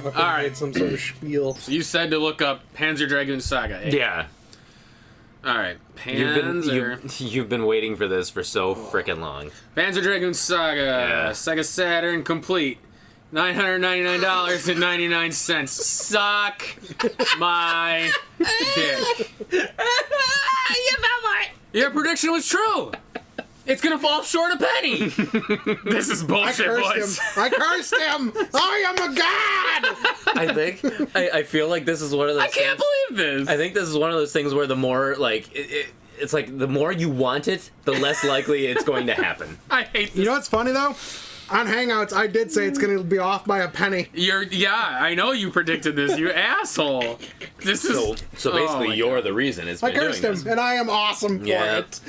fucking All right. made some sort of spiel. So you said to look up Panzer Dragoon Saga. Eh? Yeah. All right. Panzer. You've been waiting for this for so frickin' long. Panzer Dragoon Saga. Yeah. Sega Saturn complete. $999.99. Suck my dick. Your prediction was true. It's gonna fall short a penny. This is bullshit, boys. I cursed him. I am a god. I feel like this is one of those. I can't believe this. I think this is one of those things where the more it's like the more you want it, the less likely it's going to happen. I hate this. You know what's funny though? On Hangouts, I did say it's going to be off by a penny. I know you predicted this, you asshole. This is So basically, you're the reason it's been I cursed him, and I am awesome for it.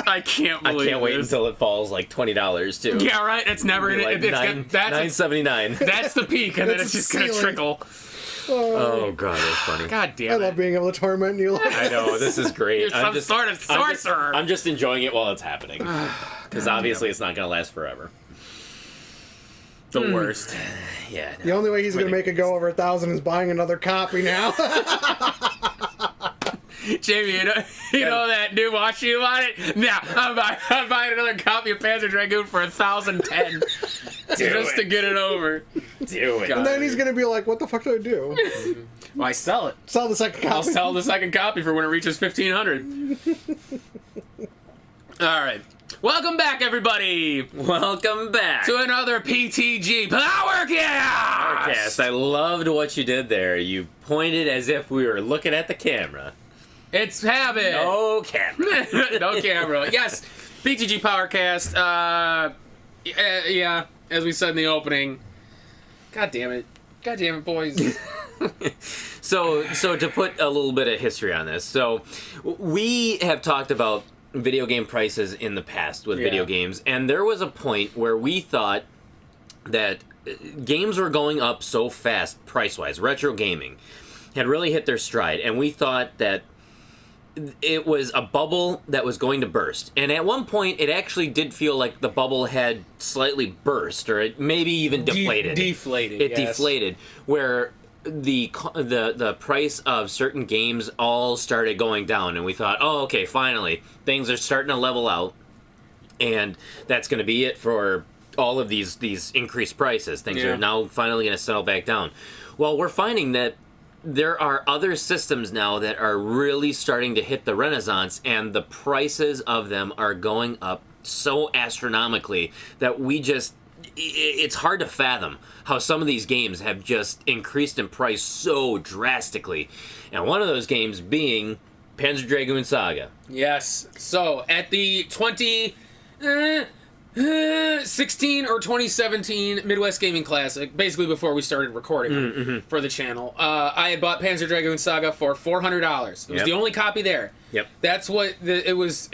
I can't believe I can't wait this. until it falls like $20 too. Yeah, right. It's never gonna. Like That's $9.79. That's the peak, and then That's it's just the gonna ceiling. trickle. Oh god, that's funny. God I damn love it! being able to torment you. I know, this is great. You're some sort of sorcerer. I'm just enjoying it while it's happening. Because obviously it's not going to last forever. The worst. Yeah. The only way he's going to make it go over 1,000 is buying another copy now. Jamie, you know that new watch you bought it? Nah, I'm buying another copy of Panzer Dragoon for 1,010 just to get it over. Do it. God. And then he's going to be like, what the fuck do I do? Well, I sell it. Sell the second copy. I'll sell the second copy for when it reaches 1,500. All right. Welcome back, everybody, Welcome back to another PTG Powercast. Powercast. I loved what you did there. You pointed as if we were looking at the camera. It's habit. No camera. No camera. Yes, PTG Powercast. Yeah, as we said in the opening. God damn it, boys. So to put a little bit of history on this, so we have talked about video game prices in the past with video games, and there was a point where we thought that games were going up so fast price-wise. Retro gaming had really hit their stride, and we thought that it was a bubble that was going to burst. And at one point, it actually did feel like the bubble had slightly burst, or it maybe even deflated. Deflated. It yes. deflated, where the price of certain games all started going down, and we thought, oh, okay, finally, things are starting to level out, and that's going to be it for all of these increased prices. Things are now finally going to settle back down. Well, we're finding that there are other systems now that are really starting to hit the renaissance, and the prices of them are going up so astronomically that it's hard to fathom how some of these games have just increased in price so drastically. And one of those games being Panzer Dragoon Saga. Yes. So, at the 2016 or 2017 Midwest Gaming Classic, basically before we started recording for the channel, I had bought Panzer Dragoon Saga for $400. It was the only copy there. Yep. That's what it was.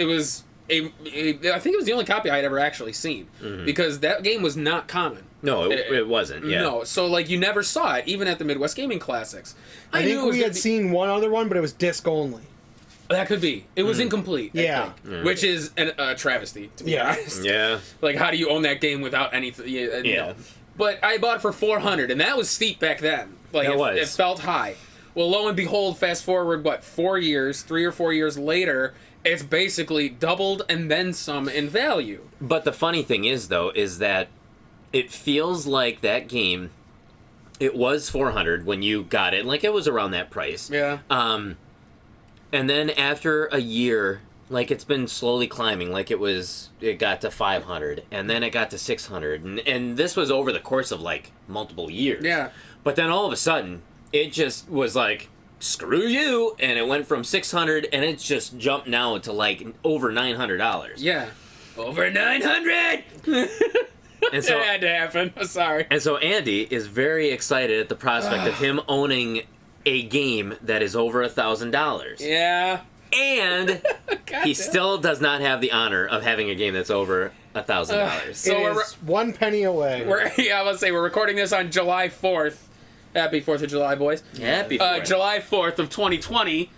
I think it was the only copy I had ever actually seen, because that game was not common. No, it wasn't. Yeah. No, so like you never saw it, even at the Midwest Gaming Classics. I think we had seen one other one, but it was disc only. That could be. It was incomplete. Yeah. Which is a travesty, to be honest. Yeah. Like, how do you own that game without anything? Yeah. But I bought it for $400, and that was steep back then. Like, it felt high. Well, lo and behold, fast forward, 3 or 4 years later, it's basically doubled and then some in value. But the funny thing is, though, is that it feels like that game, it was $400 when you got it. Like, it was around that price. Yeah. And then after a year, like, it's been slowly climbing. Like, it got to $500, and then it got to $600, and this was over the course of like multiple years. Yeah. But then all of a sudden, it just was like, screw you, and it went from $600, and it's just jumped now to like over $900. Yeah. Over 900. And so It had to happen. Sorry. And so Andy is very excited at the prospect of him owning a game that is over $1,000. Yeah. And he still does not have the honor of having a game that's over $1,000. So It is 1 penny away. I was say we're recording this on July 4th. Happy 4th of July, boys. Happy 4th. July 4th of 2020.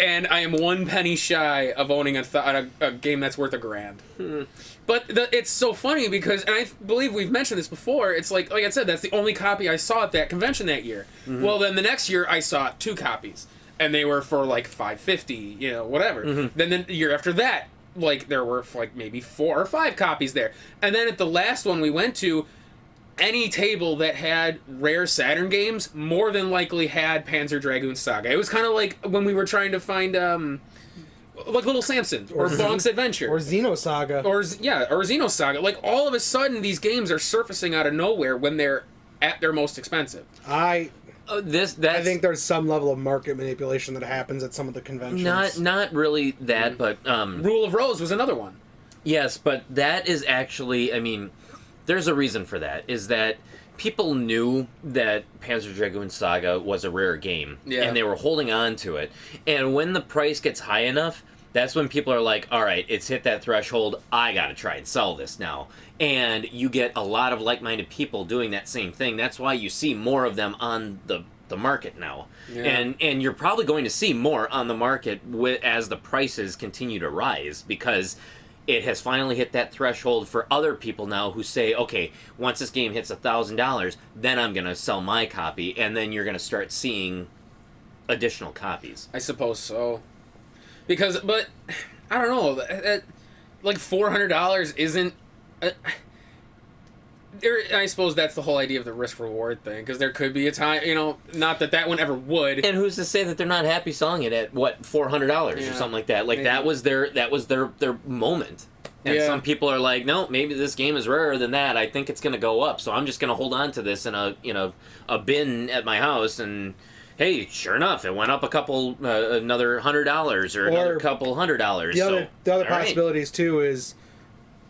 and I am 1 penny shy of owning a game that's worth $1,000. But it's so funny because, and I believe we've mentioned this before, it's like I said, that's the only copy I saw at that convention that year. Well, then the next year I saw 2 copies, and they were for like $5.50, whatever. Then the year after that, there were maybe 4 or 5 copies there. And then at the last one we went to, any table that had rare Saturn games more than likely had Panzer Dragoon Saga. It was kind of like when we were trying to find Little Samson or Bonk's Adventure or Xenosaga or Xenosaga. All of a sudden these games are surfacing out of nowhere when they're at their most expensive. I think there's some level of market manipulation that happens at some of the conventions. Not really that, but Rule of Rose was another one. Yes, but that is actually, there's a reason for that, is that people knew that Panzer Dragoon Saga was a rare game, and they were holding on to it. And when the price gets high enough, that's when people are like, all right, it's hit that threshold, I gotta try and sell this now. And you get a lot of like-minded people doing that same thing. That's why you see more of them on the market now. Yeah. And you're probably going to see more on the market as the prices continue to rise, because it has finally hit that threshold for other people now who say, okay, once this game hits $1,000, then I'm going to sell my copy, and then you're going to start seeing additional copies. I suppose so. But, I don't know, $400 isn't... I suppose that's the whole idea of the risk-reward thing, because there could be a time, not that one ever would. And who's to say that they're not happy selling it at, $400 or something like that? Maybe. That was their moment. And some people are like, no, maybe this game is rarer than that. I think it's going to go up, so I'm just going to hold on to this in a bin at my house, and hey, sure enough, it went up another $100 or another couple $100. The other possibilities, too, is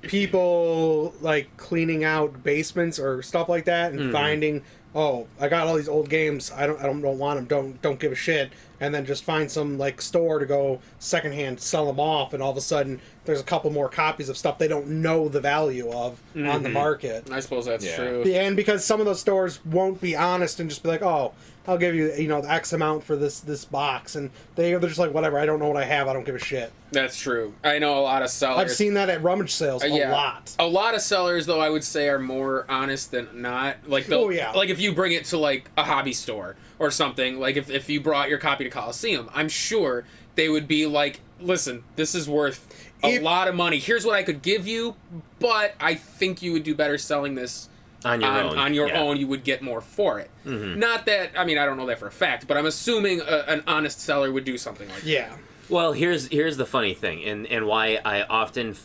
people cleaning out basements or stuff like that and finding, oh, I got all these old games, I don't want them, don't give a shit, and then just find some store to go secondhand sell them off, and all of a sudden there's a couple more copies of stuff they don't know the value of on the market. I suppose that's true. And because some of those stores won't be honest and just be like, oh, I'll give you the X amount for this box, and they're just like, whatever, I don't know what I have, I don't give a shit. That's true. I know a lot of sellers. I've seen that at rummage sales a lot. A lot of sellers, though, I would say are more honest than not. If you bring it to a hobby store or something, if you brought your copy to Coliseum, I'm sure they would be like, listen, this is worth a lot of money. Here's what I could give you, but I think you would do better selling this on your own. You would get more for it. Not that, I don't know that for a fact, but I'm assuming an honest seller would do something like that. Yeah. Well, here's the funny thing, and why I often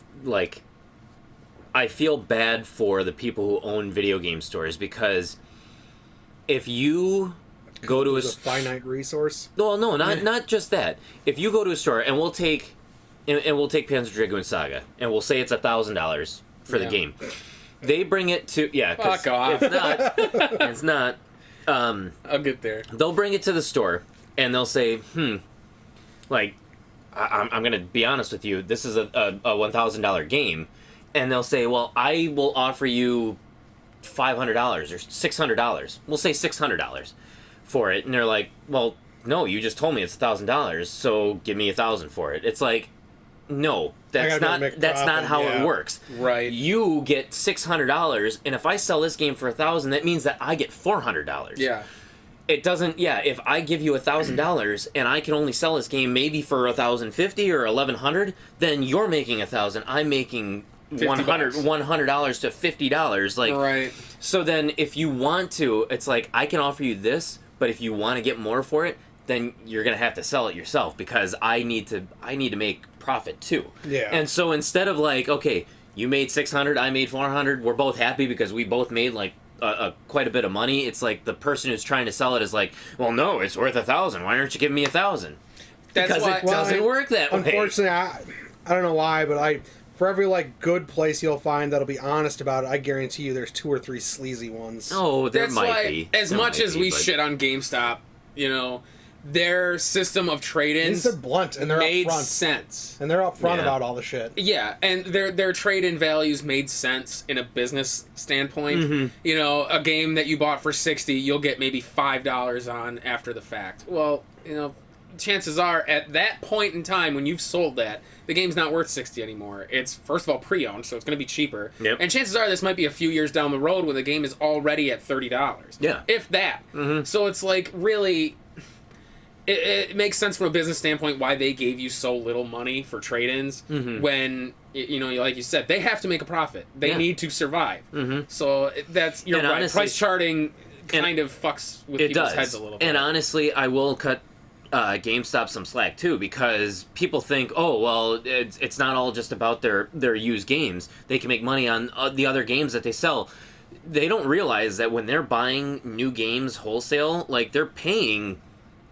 I feel bad for the people who own video game stores, because if you go to a finite resource. Well, no, not just that. If you go to a store, and we'll take Panzer Dragoon Saga, and we'll say it's $1,000 for the game. They bring it to fuck off. It's not. I'll get there. They'll bring it to the store, and they'll say, I'm going to be honest with you, this is a $1,000 game. And they'll say, well, I will offer you $500 or $600. We'll say $600 for it. And they're like, well, no, you just told me it's $1,000, so give me $1,000 for it. It's like, no, that's not how it works. Right. You get $600, and if I sell this game for $1,000, that means that I get $400. Yeah. It doesn't. Yeah, if I give you $1,000 and I can only sell this game maybe for $1,050 or $1,100, then you're making $1,000. I'm making $100 to $50. Right. So then, if you want to, it's like, I can offer you this, but if you want to get more for it, then you're gonna have to sell it yourself, because I need to make profit too. Yeah. And so instead of okay, you made $600, I made $400, we're both happy because we both made quite a bit of money. It's like the person who's trying to sell it is like, well, no, it's worth $1,000. Why aren't you giving me $1,000? Because it doesn't work that way. Unfortunately, I don't know why, but for every good place you'll find that'll be honest about it, I guarantee you there's 2 or 3 sleazy ones. Oh, there might be. As much as we shit on GameStop, their system of trade-ins they're blunt and they're made upfront. sense. And they're upfront about all the shit. Yeah, and their trade-in values made sense in a business standpoint. Mm-hmm. A game that you bought for $60, you'll get maybe $5 on after the fact. Well, chances are at that point in time when you've sold that, the game's not worth $60 anymore. It's, first of all, pre-owned, so it's going to be cheaper. Yep. And chances are this might be a few years down the road when the game is already at $30. Yeah. If that. Mm-hmm. So it's like, really, it makes sense from a business standpoint why they gave you so little money for trade-ins when, you know, like you said, they have to make a profit. They need to survive. Mm-hmm. So that's, you're right. Honestly, price charting kind of fucks with people's heads a little bit. And honestly, I will cut GameStop some slack too, because people think, oh well, it's not all just about their used games. They can make money on the other games that they sell. They don't realize that when they're buying new games wholesale, like they're paying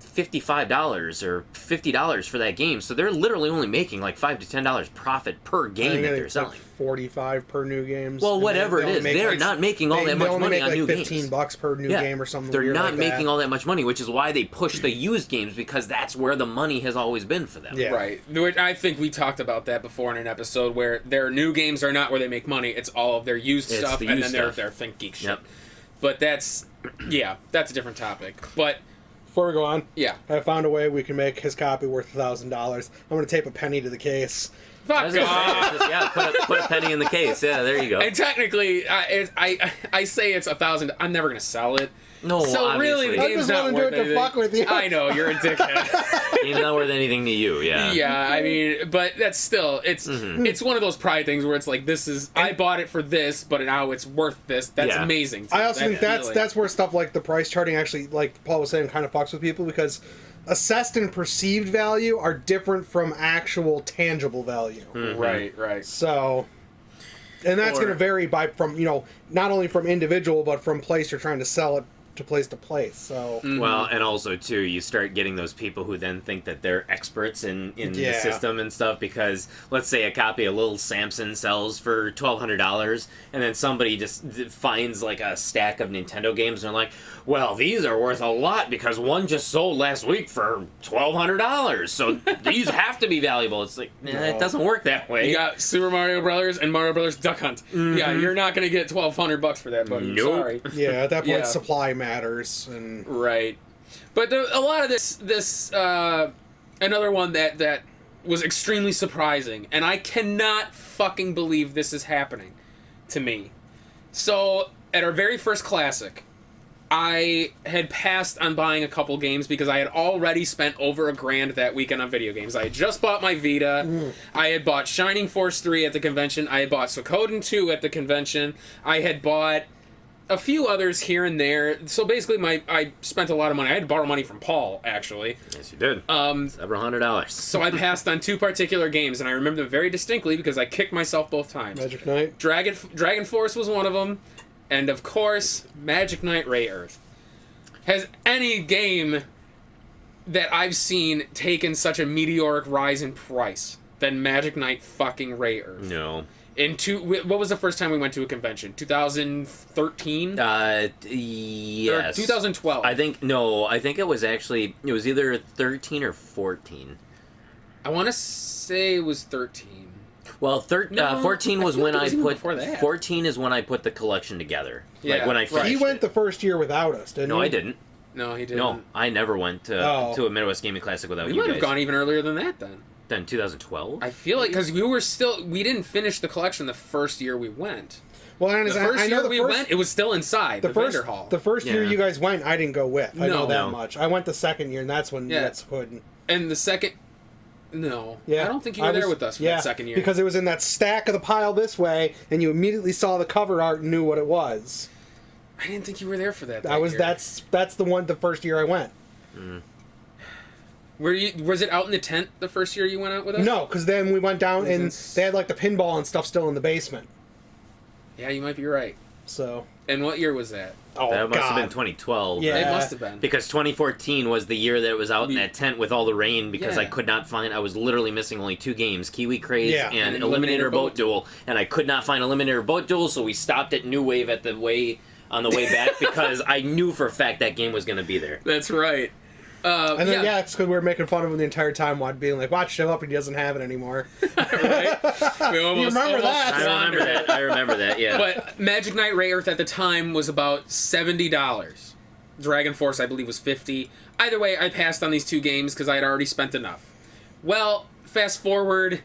$55 or $50 for that game, so they're literally only making like $5 to $10 profit per game that they're selling. Like $45 per new game. Well, whatever it is, they're not making all that much money on new games. $15 per new game or something. They're not like making that. all that much money, which is why they push the used games, because that's where the money has always been for them. Yeah. Right. I think we talked about that before in an episode where their new games are not where they make money. It's all of their used stuff and then their Think Geek shit. Yep. But that's a different topic. But before we go on, I found a way we can make his copy worth $1,000. I'm going to tape a penny to the case. Fuck off. Put a penny in the case. Yeah, there you go. And technically, I say it's $1,000. I'm never going to sell it. No, so obviously. really, the game's not worth anything. To fuck with you. I know, you're a dickhead. Game's not worth anything to you, yeah. Yeah, I mean, but that's still, it's one of those pride things where it's like, I bought it for this, but now it's worth this. That's amazing. I also think that's where stuff like the price charting actually, like Paul was saying, kind of fucks with people, because assessed and perceived value are different from actual tangible value. Mm-hmm. Right. So, and that's going to vary from not only from individual, but from place you're trying to sell it to place. So well, and also too, you start getting those people who then think that they're experts in the system and stuff, because let's say a copy of Little Samson sells for $1,200, and then somebody just finds like a stack of Nintendo games and they're like, well, these are worth a lot because one just sold last week for $1,200, so these have to be valuable. It's like, it doesn't work that way. You got Super Mario Brothers and Mario Brothers Duck Hunt. Mm-hmm. Yeah, you're not gonna get $1,200 for that, buddy. Nope. Sorry. Yeah, at that point, supply matters. And right. But a lot of this another one that was extremely surprising, and I cannot fucking believe this is happening to me. So at our very first Classic, I had passed on buying a couple games because I had already spent over $1,000 that weekend on video games. I had just bought my Vita. I had bought Shining Force 3 at the convention. I had bought Suikoden 2 at the convention. I had bought a few others here and there. So basically, I spent a lot of money. I had to borrow money from Paul, actually. Yes, you did. Several $100s. So I passed on 2 particular games, and I remember them very distinctly because I kicked myself both times. Magic Knight. Dragon Force was one of them. And, of course, Magic Knight Ray Earth. Has any game that I've seen taken such a meteoric rise in price than Magic Knight fucking Ray Earth? No. What was the first time we went to a convention? 2013? Yes. Or 2012? I think it was either 13 or 14. I want to say it was 13. Well, 14 was when I put 14 is when I put the collection together. Yeah, like when I finished He went the first year without us, didn't he? No, I didn't. No, he didn't. No, I never went to a Midwest Gaming Classic without you guys. We might have gone even earlier than that then. Then 2012? I feel like, because we didn't finish the collection the first year we went. Well, the first year we went, it was still inside the vendor hall. The first year you guys went, I didn't go with. I know that much. I went the second year, and that's when that's Hood. And the second... No. Yeah. I don't think you were there with us for that second year. Because it was in that stack of the pile this way, and you immediately saw the cover art and knew what it was. I didn't think you were there for that. That's the first year I went. Mm. Was it out in the tent the first year you went out with us? No, because then we went down and they had like the pinball and stuff still in the basement. Yeah, you might be right. So. And what year was that? Oh, that must have been 2012. Yeah, it must have been. Because 2014 was the year that it was out in that tent with all the rain, because I could not find... I was literally missing only 2 games, Kiwi Craze and Eliminator Boat Duel, and I could not find Eliminator Boat Duel, so we stopped at New Wave on the way back because I knew for a fact that game was going to be there. That's right. And then, it's because we were making fun of him the entire time, being like, watch, show up, he doesn't have it anymore. Right? You remember that? I remember that, yeah. But Magic Knight Ray Earth at the time was about $70. Dragon Force, I believe, was $50. Either way, I passed on these 2 games because I had already spent enough. Well, fast forward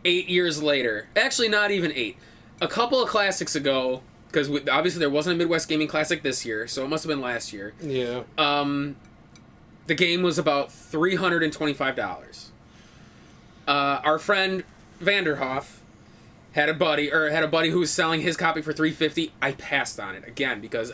8 years later. Actually, not even 8. A couple of classics ago, because obviously there wasn't a Midwest Gaming Classic this year, so it must have been last year. Yeah. The game was about $325. Our friend Vanderhoff had a buddy who was selling his copy for $350. I passed on it again because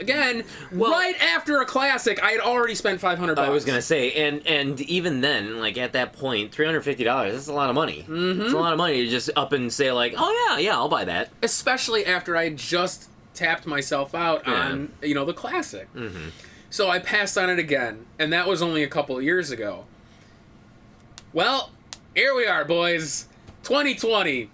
right after a classic, I had already spent $500. I was gonna say, and even then, like at that point, $350. That's a lot of money. Mm-hmm. It's a lot of money to just up and say like, oh yeah, I'll buy that. Especially after I just tapped myself out on the classic. Mm-hmm. So I passed on it again, and that was only a couple of years ago. Well, here we are, boys. 2020.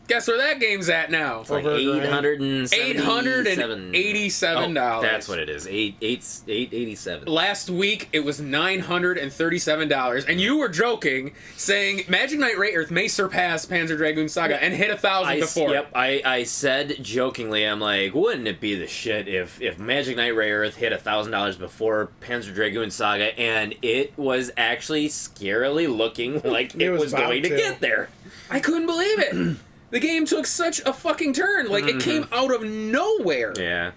Guess where that game's at now? It's like $887. Oh, that's what it is. $887. Last week it was $937, and you were joking, saying Magic Knight Rayearth may surpass Panzer Dragoon Saga and hit 1,000 before. Yep, I said jokingly, I'm like, wouldn't it be the shit if Magic Knight Rayearth hit $1,000 before Panzer Dragoon Saga, and it was actually scarily looking like it was going to get there. I couldn't believe it. The game took such a fucking turn. Like, it came out of nowhere. Yeah.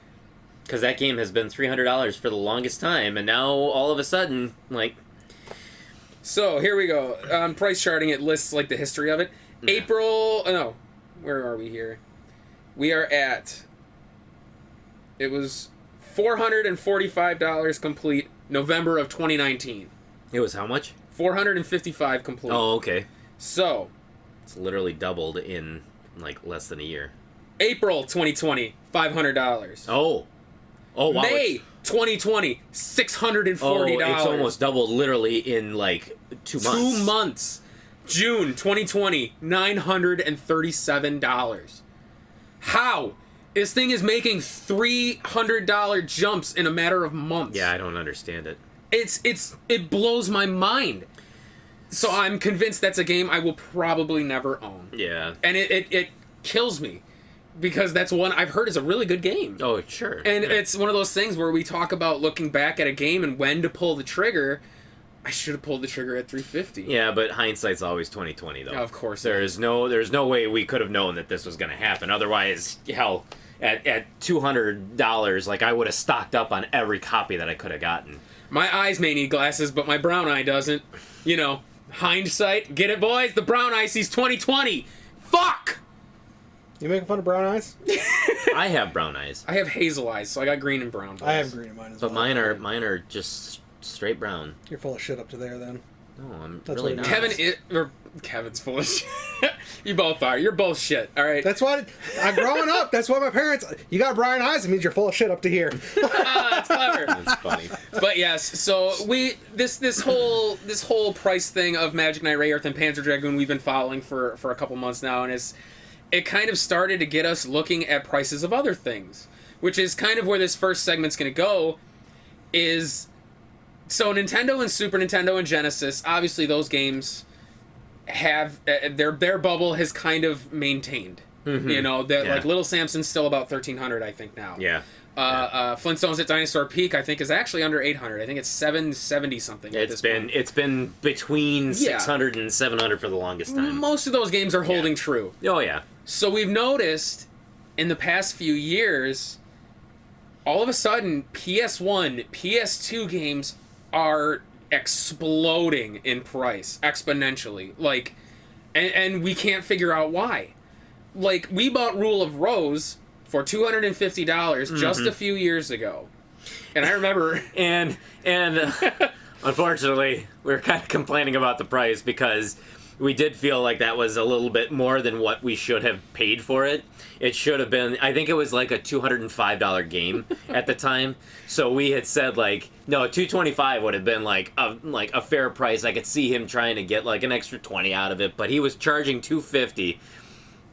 Because that game has been $300 for the longest time, and now, all of a sudden, like... So, here we go. Price charting, it lists, like, the history of it. Yeah. Where are we here? We are at... It was $445 complete, November of 2019. It was how much? $455 complete. Oh, okay. So... It's literally doubled in, like, less than a year. April 2020, $500. Oh, wow. May 2020, $640. Oh, it's almost doubled literally in, like, 2 months. 2 months. June 2020, $937. How? This thing is making $300 jumps in a matter of months. Yeah, I don't understand it. It blows my mind. So I'm convinced that's a game I will probably never own. Yeah. And it kills me. Because that's one I've heard is a really good game. Oh, sure. And it's one of those things where we talk about looking back at a game and when to pull the trigger. I should have pulled the trigger at $350. Yeah, but hindsight's always 20/20, though. Of course. There's no way we could have known that this was going to happen. Otherwise, hell, at $200, like, I would have stocked up on every copy that I could have gotten. My eyes may need glasses, but my brown eye doesn't. Hindsight. Get it, boys? The brown eye sees 20/20. Fuck! You making fun of brown eyes? I have brown eyes. I have hazel eyes, so I got green and brown. I have green in mine as well. But mine are just straight brown. You're full of shit up to there, then. No, I'm That's really what not. Kevin's full of shit. You both are. You're both shit. All right. That's what I'm growing up. That's what my parents. You got brown eyes. It means you're full of shit up to here. That's clever. That's funny. But yes, so this whole price thing of Magic Knight Rayearth and Panzer Dragoon we've been following for a couple months now, and it kind of started to get us looking at prices of other things, which is kind of where this first segment's going to go. So Nintendo and Super Nintendo and Genesis, obviously those games have their bubble has kind of maintained. Mm-hmm. Like Little Samson's still about 1,300, I think now. Yeah. Flintstones at Dinosaur Peak, I think, is actually under 800. I think it's 770 something. It's been between 600 and 700 for the longest time. Most of those games are holding true. Oh yeah. So we've noticed in the past few years, all of a sudden, PS1, PS2 games are exploding in price exponentially. Like, and we can't figure out why. Like, we bought Rule of Rose for $250 just a few years ago. And I remember... and unfortunately, we were kind of complaining about the price because we did feel like that was a little bit more than what we should have paid for it. It should have been, I think it was like a $205 game at the time. So we had said like, no, $225 would have been like a fair price. I could see him trying to get like an extra 20 out of it, but he was charging $250,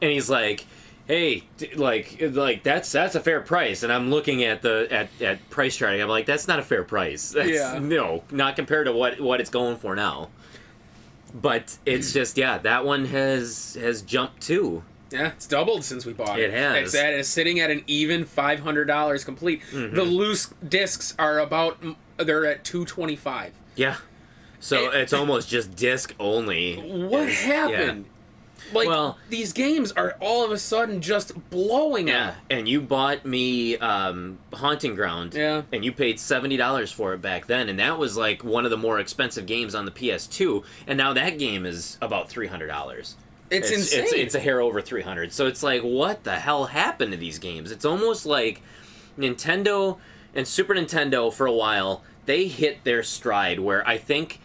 and he's like, hey, like that's a fair price. And I'm looking at at price charting. I'm like, that's not a fair price. No, not compared to what it's going for now. But it's just, that one has jumped too. Yeah, it's doubled since we bought it. It has. It's sitting at an even $500 complete. Mm-hmm. The loose discs are they're at $225. Yeah. So it's almost just disc only. What happened? Yeah. These games are all of a sudden just blowing Yeah, up. and you bought me Haunting Ground, and you paid $70 for it back then, and that was like one of the more expensive games on the PS2, and now that game is about $300. It's insane. It's a hair over 300. So it's like, what the hell happened to these games? It's almost like Nintendo and Super Nintendo for a while, they hit their stride where I think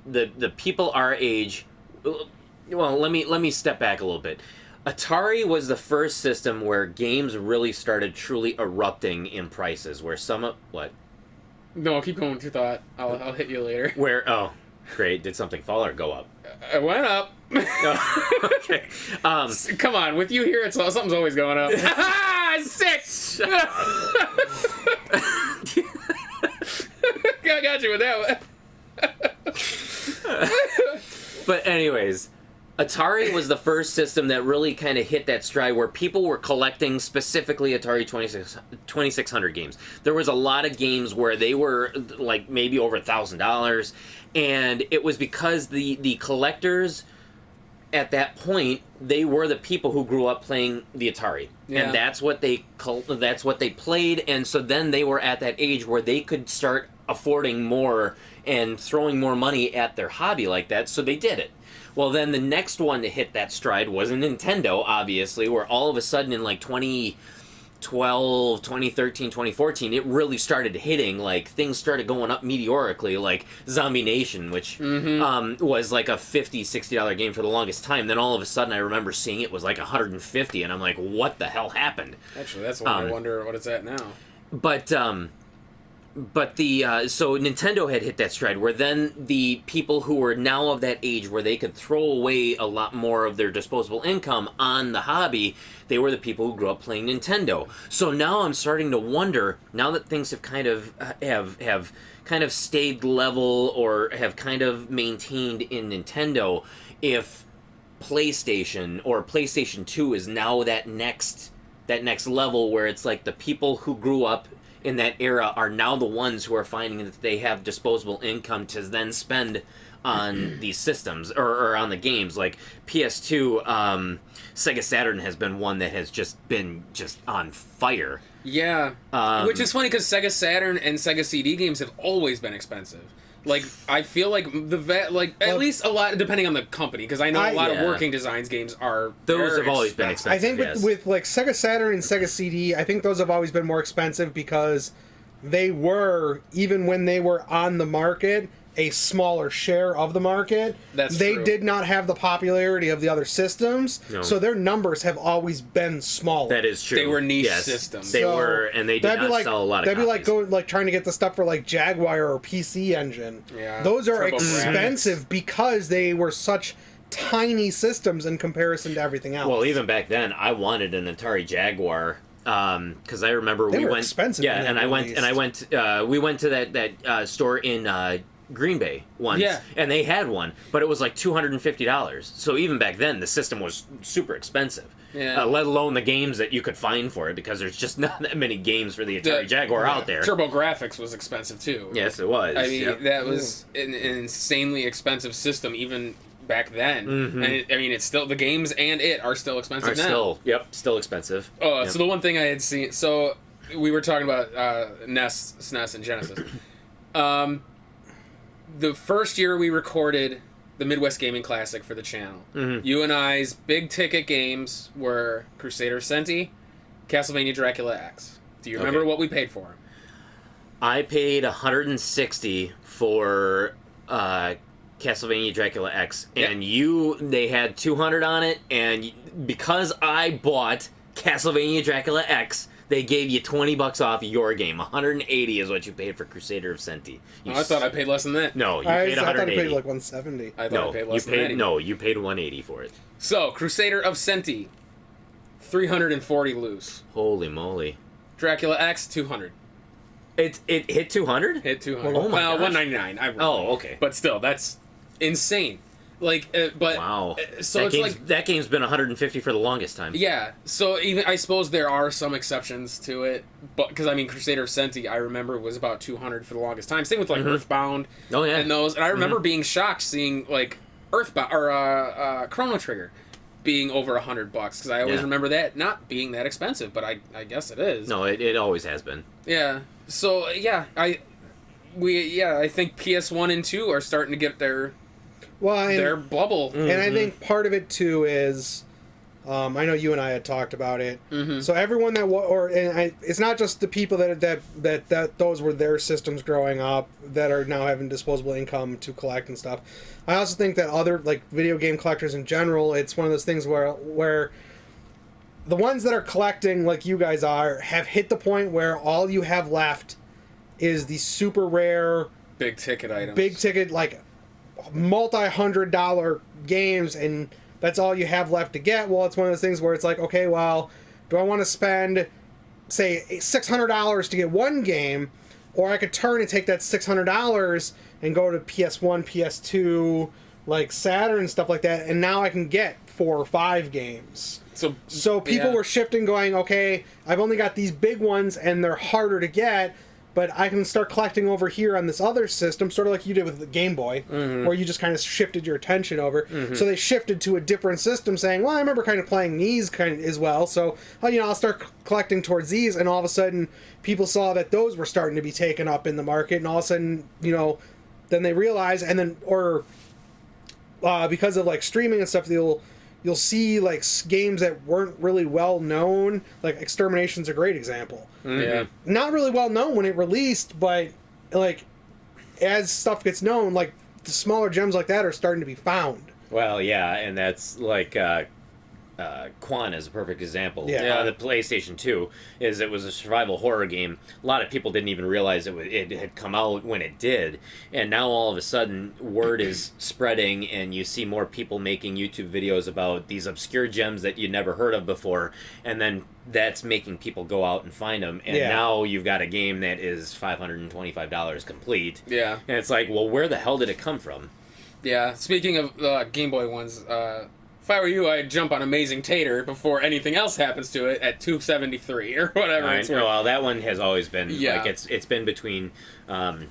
the people our age. Well, let me step back a little bit. Atari was the first system where games really started truly erupting in prices. Where what? No, keep going with your thought. I'll hit you later. Where great. Did something fall or go up? It went up. Oh, okay. Come on, with you here, something's always going up. Sick. I got you with that one. But anyways, Atari was the first system that really kind of hit that stride where people were collecting specifically Atari 2600 games. There was a lot of games where they were like maybe over $1,000, and it was because the collectors at that point, they were the people who grew up playing the Atari, and that's what they played, and so then they were at that age where they could start affording more and throwing more money at their hobby like that, so they did it. Well, then the next one to hit that stride was a Nintendo, obviously, where all of a sudden in like 2012, 2013, 2014, it really started hitting, like, things started going up meteorically, like Zombie Nation, which was like a $50, $60 game for the longest time. Then all of a sudden I remember seeing it was like $150, and I'm like, what the hell happened? Actually, that's why I wonder what it's at now. But so Nintendo had hit that stride where then the people who were now of that age where they could throw away a lot more of their disposable income on the hobby, they were the people who grew up playing Nintendo. So now I'm starting to wonder, now that things have kind of have kind of stayed level or have kind of maintained in Nintendo, if PlayStation or PlayStation 2 is now that next level where it's like the people who grew up in that era are now the ones who are finding that they have disposable income to then spend on these systems or on the games. Like PS2, Sega Saturn has been one that has just been on fire. Yeah, which is funny because Sega Saturn and Sega CD games have always been expensive. Like, I feel like at least a lot, depending on the company, because I know a lot of working designs games are... Those have always been expensive, I think with like Sega Saturn and Sega CD, I think those have always been more expensive because they were, even when they were on the market, a smaller share of the market. They did not have the popularity of the other systems, so their numbers have always been smaller. That is true. They were niche systems. They were, and they did not sell a lot of copies. That'd be like trying to get the stuff for like Jaguar or PC Engine. Yeah, those are expensive because they were such tiny systems in comparison to everything else. Well, even back then, I wanted an Atari Jaguar. Because I remember we went expensive. Yeah, and I went. We went to that store in Green Bay once, and they had one, but it was like $250. So even back then, the system was super expensive. Yeah. Let alone the games that you could find for it, because there's just not that many games for the Atari Jaguar out there. TurboGrafx was expensive too. Yes, it was. I mean, that was an insanely expensive system even back then. Mm-hmm. And it's still, the games and it are still expensive now. Still expensive. So the one thing I had seen, so we were talking about NES, SNES, and Genesis. The first year we recorded the Midwest Gaming Classic for the channel, you and I's big ticket games were Crusader of Senti, Castlevania Dracula X. Do you remember what we paid for them? I paid $160 for Castlevania Dracula X, and they had $200 on it, and because I bought Castlevania Dracula X, they gave you $20 off your game. $180 is what you paid for Crusader of Senti. I thought I paid less than that. No, you paid $180. I thought I paid like $170. I thought I paid less than that. No, you paid $180 for it. So, Crusader of Senti, $340 loose. Holy moly! Dracula X, $200. It hit 200? Hit 200. Oh my gosh. $199. Oh, okay. But still, that's insane. But wow, so that it's game's, like that game's been 150 for the longest time. Yeah, so even I suppose there are some exceptions to it, but because I mean Crusader of Senti, I remember was about 200 for the longest time. Same with like Earthbound. Oh yeah, and those. And I remember being shocked seeing like Earthbound or Chrono Trigger being over $100 because I always remember that not being that expensive, but I guess it is. No, it always has been. Yeah. So yeah, I think PS1 and 2 are starting to get their bubble. And I think part of it too is, I know you and I had talked about it. So everyone it's not just the people that those were their systems growing up that are now having disposable income to collect and stuff. I also think that other like video game collectors in general, it's one of those things where the ones that are collecting like you guys are have hit the point where all you have left is the super rare big ticket items. Big ticket like multi-$100 games, and that's all you have left to get. Well, it's one of those things where it's like, okay, well, do I want to spend, say, $600 to get one game, or I could turn and take that $600 and go to PS1, PS2, like Saturn and stuff like that, and now I can get 4 or 5 games. So people were shifting, going, okay, I've only got these big ones, and they're harder to get, but I can start collecting over here on this other system, sort of like you did with the Game Boy, where you just kind of shifted your attention over. So they shifted to a different system, saying, well, I remember kind of playing these kind of as well, so I'll start collecting towards these, and all of a sudden people saw that those were starting to be taken up in the market, and all of a sudden, then they realize, and then, because of like streaming and stuff, you'll see like games that weren't really well known. Like Extermination's a great example. Yeah, not really well known when it released, but like as stuff gets known, like the smaller gems like that are starting to be found. Well, yeah, and that's like Quan is a perfect example. Yeah. The PlayStation 2 it was a survival horror game. A lot of people didn't even realize it had come out when it did, and now all of a sudden word is spreading, and you see more people making YouTube videos about these obscure gems that you'd never heard of before, and then that's making people go out and find them, and now you've got a game that is $525 complete. Yeah, and it's like, well, where the hell did it come from? Yeah, speaking of Game Boy ones, if I were you, I'd jump on Amazing Tater before anything else happens to it at $273 or whatever. Well, that one has always been like it's been between $200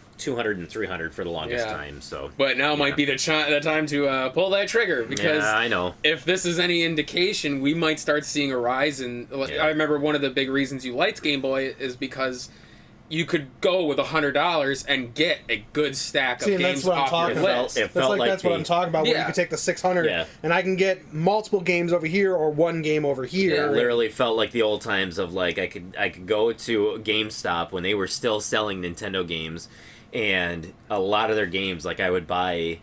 and $300 for the longest time. So, but now might be the time to pull that trigger, because I know if this is any indication, we might start seeing a rise in. I remember one of the big reasons you liked Game Boy is because you could go with $100 and get a good stack of games off your list. That's what I'm talking about. Where you could take the $600 and I can get multiple games over here or one game over here. It literally felt like the old times of like I could go to GameStop when they were still selling Nintendo games, and a lot of their games, like I would buy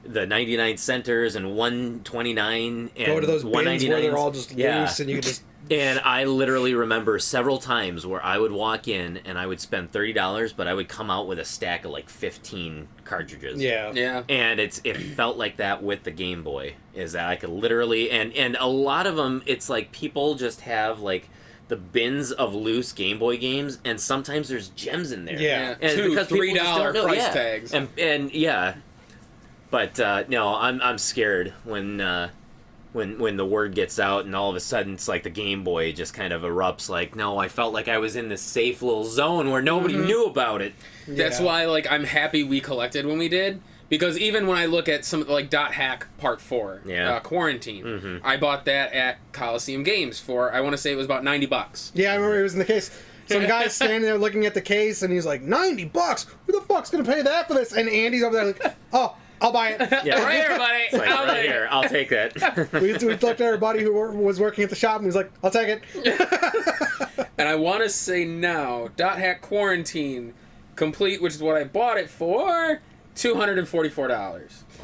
the 99 centers and 129 and go to those bins where they're all just loose and you can just. And I literally remember several times where I would walk in and I would spend $30, but I would come out with a stack of like 15 cartridges. Yeah. And it felt like that with the Game Boy, is that I could literally, and a lot of them, it's like people just have like the bins of loose Game Boy games, and sometimes there's gems in there. Yeah, and $2, $3 price tags. And yeah, but no, I'm scared when the word gets out and all of a sudden it's like the Game Boy just kind of erupts like, no, I felt like I was in this safe little zone where nobody knew about it. That's why like I'm happy we collected when we did, because even when I look at some like Dot Hack Part 4, Quarantine, I bought that at Coliseum Games for, I want to say it was about $90. Yeah, I remember it was in the case. Some guy's standing there looking at the case and he's like, $90? Who the fuck's gonna pay that for this? And Andy's over there like, oh, I'll buy it. Yeah, right here, buddy. It's like, right here, I'll take that. we looked at everybody who was working at the shop, and he's like, I'll take it. And I want to say now, Dot Hack Quarantine Complete, which is what I bought it for, $244.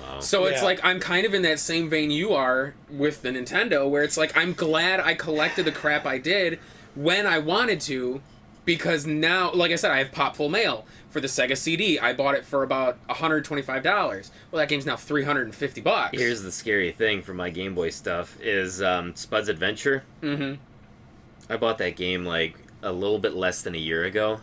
Wow. So it's like, I'm kind of in that same vein you are with the Nintendo, where it's like, I'm glad I collected the crap I did when I wanted to, because now, like I said, I have Pop Full Mail. For the Sega CD, I bought it for about $125. Well, that game's now $350. Here's the scary thing for my Game Boy stuff is Spud's Adventure. Mm-hmm. I bought that game like a little bit less than a year ago,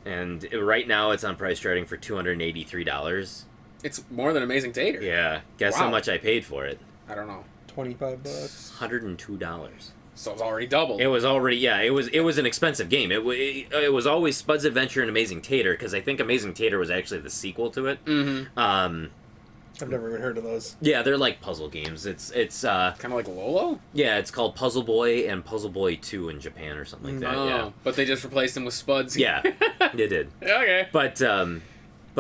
and right now it's on price charting for $283. It's more than Amazing Tater. Yeah. Guess how much I paid for it? I don't know. $25. $102. So it's already doubled. It was already it was an expensive game. It was always Spud's Adventure and Amazing Tater, because I think Amazing Tater was actually the sequel to it. Mm-hmm. I've never even heard of those. Yeah, they're like puzzle games. It's kind of like Lolo. Yeah, it's called Puzzle Boy and Puzzle Boy 2 in Japan or something like that. Oh, yeah, but they just replaced them with Spuds. Yeah, they did. Okay. But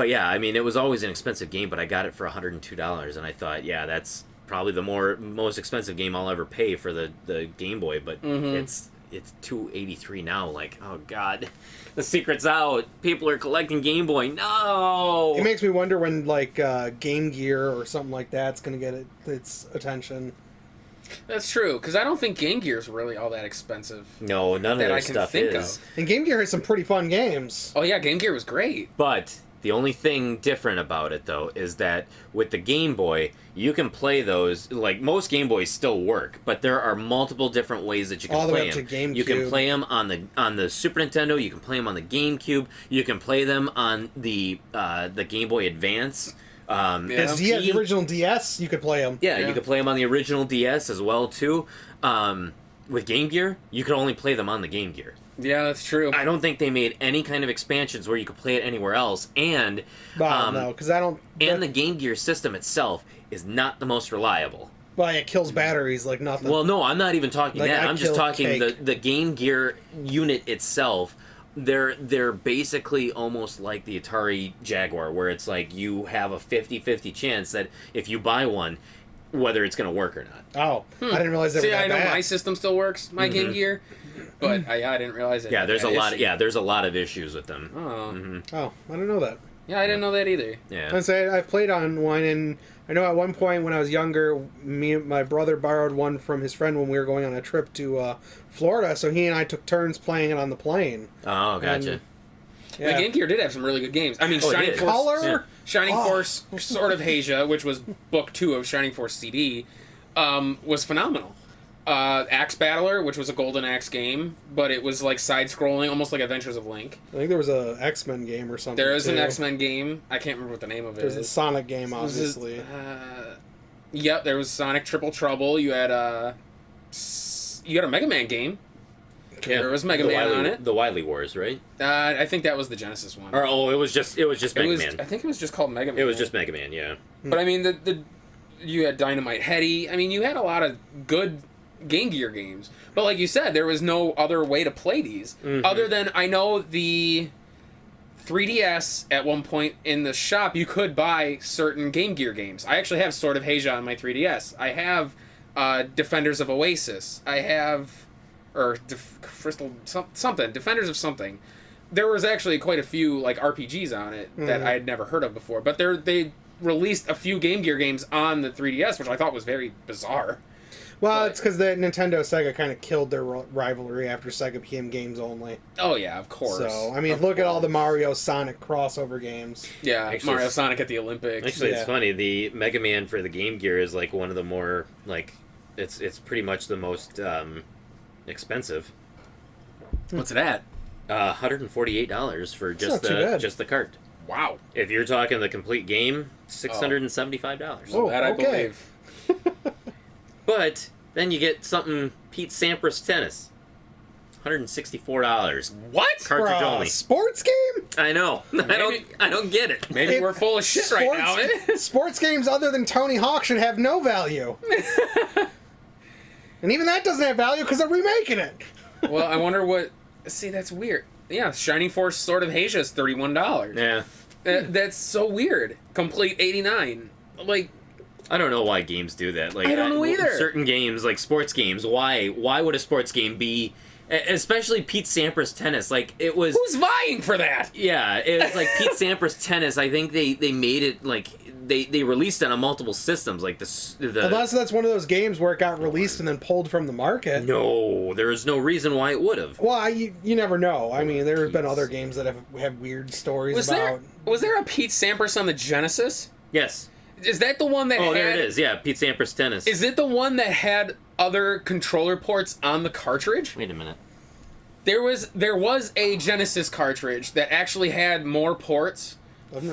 yeah, I mean, it was always an expensive game, but I got it for $102, and I thought, yeah, that's probably the most expensive game I'll ever pay for the Game Boy. But it's $283 now. Like, oh god, the secret's out. People are collecting Game Boy. No. It makes me wonder when like Game Gear or something like that's going to get its attention. That's true, because I don't think Game Gear is really all that expensive. No, none of their stuff is. And Game Gear has some pretty fun games. Oh yeah, Game Gear was great. But the only thing different about it, though, is that with the Game Boy, you can play those, like, most Game Boys still work, but there are multiple different ways that you can play them. You can play them on the Super Nintendo, you can play them on the GameCube, you can play them on the Game Boy Advance. The original DS, you could play them. Yeah, you could play them on the original DS as well, too. With Game Gear, you can only play them on the Game Gear. Yeah, that's true. I don't think they made any kind of expansions where you could play it anywhere else, and no, because I don't. And the Game Gear system itself is not the most reliable. Well, it kills batteries like nothing. Well, no, I'm not even talking like that. I'm just talking cake. the Game Gear unit itself. They're basically almost like the Atari Jaguar, where it's like you have a 50-50 chance that if you buy one, whether it's going to work or not. Oh, I didn't realize that. See, I know my system still works, my Game Gear, but I didn't realize it. Yeah, there's a lot of issues with them. Oh, oh, I didn't know that. Yeah, I didn't know that either. Yeah, I say I've played on one, and I know at one point when I was younger, me and my brother borrowed one from his friend when we were going on a trip to Florida. So he and I took turns playing it on the plane. Oh, gotcha. And, yeah. The Game Gear did have some really good games. I mean, Shining Force, Color, Shining Force, Sword of Asia, which was book 2 of Shining Force CD, was phenomenal. Axe Battler, which was a Golden Axe game, but it was like side-scrolling, almost like Adventures of Link. I think there was a X-Men game or something. There is too. an X-Men game. I can't remember what the name of it is. There's a Sonic game, obviously. Yep, there was Sonic Triple Trouble. You had a Mega Man game. Yeah, there was Mega Man on it. The Wily Wars, right? I think that was the Genesis one. Or it was just Mega Man. I think it was just called Mega Man. It was just Mega Man, yeah. But I mean, you had Dynamite Heady. I mean, you had a lot of good Game Gear games. But like you said, there was no other way to play these other than, I know the 3DS at one point in the shop you could buy certain Game Gear games. I actually have Sword of Asia on my 3DS. I have Defenders of Oasis. I have Defenders of something. There was actually quite a few like RPGs on it that I had never heard of before. But they released a few Game Gear games on the 3DS, which I thought was very bizarre. Well, it's because the Nintendo Sega kind of killed their rivalry after Sega became games only. Oh yeah, of course. So I mean, look at all the Mario Sonic crossover games. Yeah, actually, Mario Sonic at the Olympics. Actually, it's funny. The Mega Man for the Game Gear is like one of the more like it's pretty much the most expensive. What's it at? $148 for just the cart. Wow. If you're talking the complete game, $675. Oh, that I okay. believe. But then you get something Pete Sampras tennis. $164. What? Cartridge only. Sports game? I know. I don't get it. Maybe we're full of shit right now. Sports games other than Tony Hawk should have no value. And even that doesn't have value because they're remaking it. Well, I wonder what... See, that's weird. Yeah, Shining Force Sword of Asia is $31. Yeah. That's so weird. Complete $89. Like... I don't know why games do that. Like, I don't know either. Certain games, like sports games, why would a sports game be... Especially Pete Sampras tennis, like it was... Who's vying for that? Yeah, it was like Pete Sampras tennis. I think they made it like they released it on multiple systems, like Well, that's one of those games where it got released and then pulled from the market. No, there is no reason why it would have. Well, you never know. I mean, there have been other games that have weird stories about. Was there a Pete Sampras on the Genesis? Yes. Is that the one that? Oh, there it is. Yeah, Pete Sampras tennis. Is it the one that had other controller ports on the cartridge? Wait a minute. There was a Genesis cartridge that actually had more ports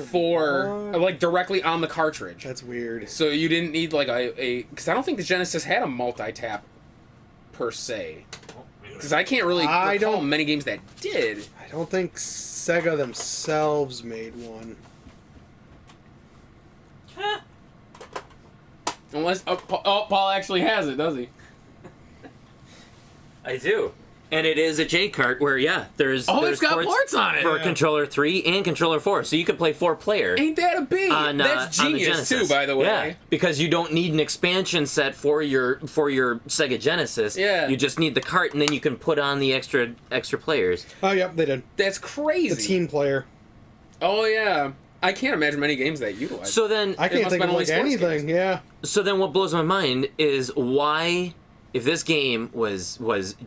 for like directly on the cartridge. That's weird. So you didn't need like a because I don't think the Genesis had a multi-tap per se. Because I can't really recall many games that did. I don't think Sega themselves made one. Unless Paul actually has it, does he? I do. And it is a J cart where there's it's got ports on it for controller 3 and controller 4, so you can play 4 player. Ain't that a beat? That's genius too, by the way. Yeah, because you don't need an expansion set for your Sega Genesis. Yeah, you just need the cart, and then you can put on the extra players. Oh yep, they did. That's crazy. The team player. Oh yeah, I can't imagine many games that utilize. So then I can't think of like anything. Games. Yeah. So then, what blows my mind is why. If this game was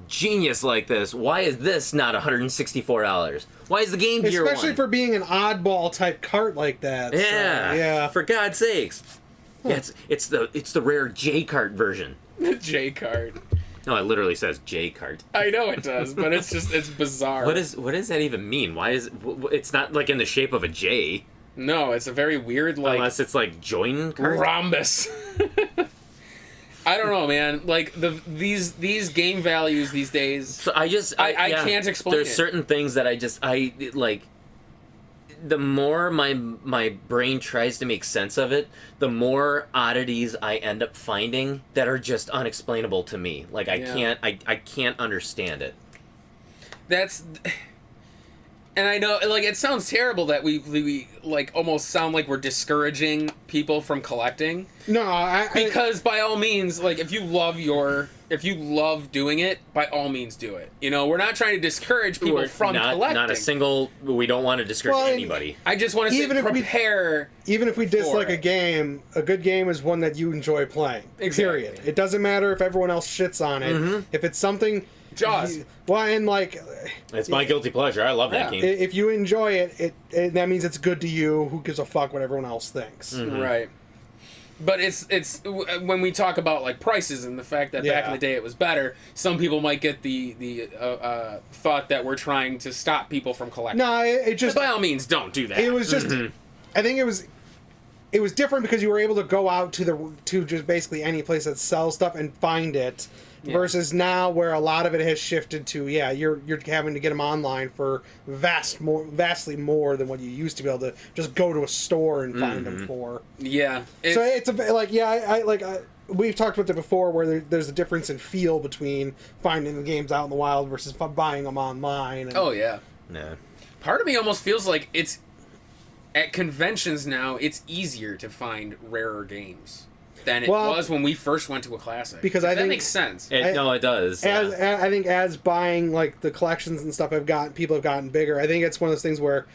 genius like this, why is this not $164? Why is the Game Gear Especially for being an oddball type cart like that. Yeah, so, yeah. For God's sakes, yeah, it's the rare J cart version. The J cart. No, it literally says J cart. I know it does, but it's bizarre. What does that even mean? Why is it's not like in the shape of a J? No, it's a very weird unless it's like join cart? Rhombus. I don't know, man. Like these game values these days. So I can't explain. There's certain things that I like. The more my brain tries to make sense of it, the more oddities I end up finding that are just unexplainable to me. Like I can't understand it. That's. And I know, like, it sounds terrible that we like almost sound like we're discouraging people from collecting. No, because by all means, like, if you love doing it, by all means do it. You know, we're not trying to discourage people from collecting. Not a single. We don't want to discourage anybody. I just want to say prepare. Even if we dislike a game, a good game is one that you enjoy playing. Exactly. Period. It doesn't matter if everyone else shits on it. Mm-hmm. If it's something. Jaws. It's my guilty pleasure. I love that game. If you enjoy it, that means it's good to you. Who gives a fuck what everyone else thinks? Mm-hmm. Right. But it's when we talk about like prices and the fact that back in the day it was better. Some people might get the thought that we're trying to stop people from collecting. No, it just by all means don't do that. It was just. Mm-hmm. I think it was different because you were able to go out to just basically any place that sells stuff and find it. Yeah. Versus now, where a lot of it has shifted to, you're having to get them online for vastly more than what you used to be able to just go to a store and find them for. Yeah. So it's we've talked about it before, where there's a difference in feel between finding the games out in the wild versus buying them online. And, oh yeah. Yeah. Part of me almost feels like it's at conventions now. It's easier to find rarer games than it was when we first went to a classic. Because I think that makes sense. It does. I think as buying like the collections and stuff people have gotten bigger. I think it's one of those things where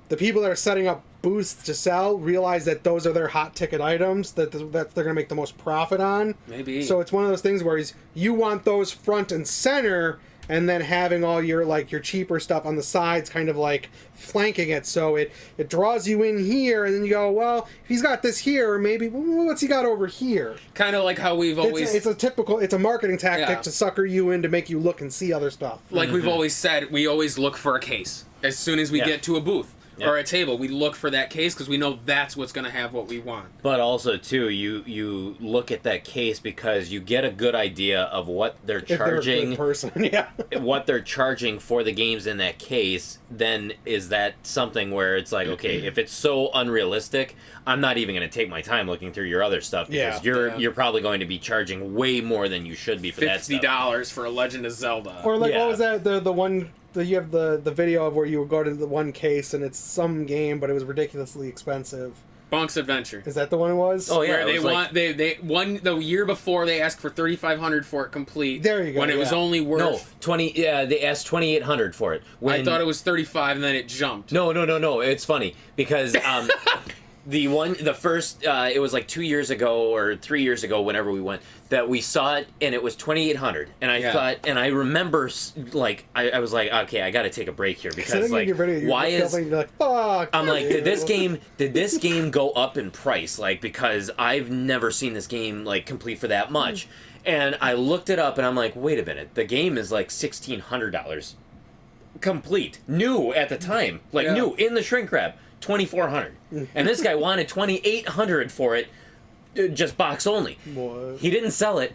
the people that are setting up booths to sell realize that those are their hot ticket items that they're going to make the most profit on. Maybe. So it's one of those things where you want those front and center, and then having all your cheaper stuff on the sides kind of like flanking it, so it draws you in here, and then you go, well, if he's got this here, maybe what's he got over here? Kind of like how we've always... It's a marketing tactic to sucker you in to make you look and see other stuff. Like we've always said, we always look for a case. As soon as we get to a booth or a table, we look for that case because we know that's what's going to have what we want. But also, too, you look at that case because you get a good idea of what they're charging. If they're a good person, what they're charging for the games in that case. Then is that something where it's like, okay, if it's so unrealistic, I'm not even going to take my time looking through your other stuff because you're probably going to be charging way more than you should be for that stuff. $50 for a Legend of Zelda. Or what was that? The one. You have the video of where you would go to the one case and it's some game, but it was ridiculously expensive. Bonk's Adventure. Is that the one it was? Oh yeah, they won the year before. They asked for $3,500 for it complete. There you go. When it was only worth 20. Yeah, they asked $2,800 for it. I thought it was 35, and then it jumped. No. It's funny because the first it was like 2 years ago or 3 years ago, whenever we went, that we saw it, and it was $2,800, and I thought, and I remember like I was like, okay, I got to take a break here because like why is like, fuck, I'm like, did this game go up in price, like, because I've never seen this game like complete for that much. And I looked it up and I'm like, wait a minute, the game is like $1,600 complete, new at the time, like new in the shrink wrap. $2,400, and this guy wanted $2,800 for it, just box only. What? He didn't sell it.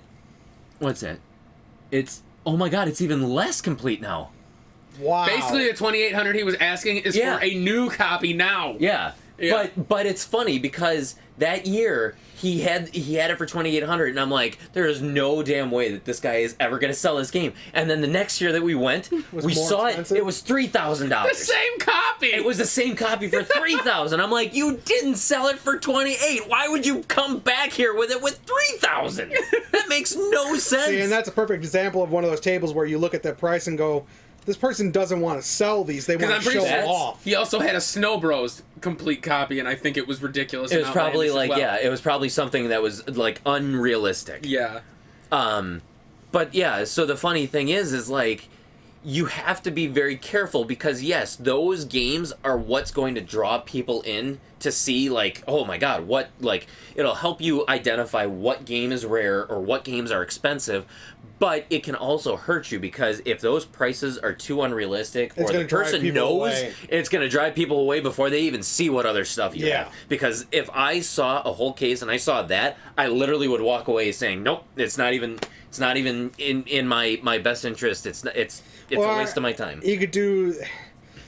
What's that? It's, oh my god, it's even less complete now. Wow. Basically, the 2,800 he was asking is for a new copy now. Yeah. But it's funny because that year he had it for 2,800, and I'm like, there is no damn way that this guy is ever going to sell this game. And then the next year that we went, we saw expensive? It was $3,000. The same copy. It was the same copy for $3,000. I'm like, you didn't sell it for 28. Why would you come back here with it with 3,000? That makes no sense. See, and that's a perfect example of one of those tables where you look at the price and go, this person doesn't want to sell these. They want to show it off. He also had a Snow Bros complete copy, and I think it was ridiculous. It was probably like, it was probably something that was like unrealistic. Yeah. But yeah, so the funny thing is like, you have to be very careful because yes, those games are what's going to draw people in to see like, oh my god, what, like, it'll help you identify what game is rare or what games are expensive. But it can also hurt you because if those prices are too unrealistic, or the person knows, it's going to drive people away before they even see what other stuff you have. Because if I saw a whole case and I saw that, I literally would walk away saying, nope, it's not even in my best interest. It's a waste of my time. You could do.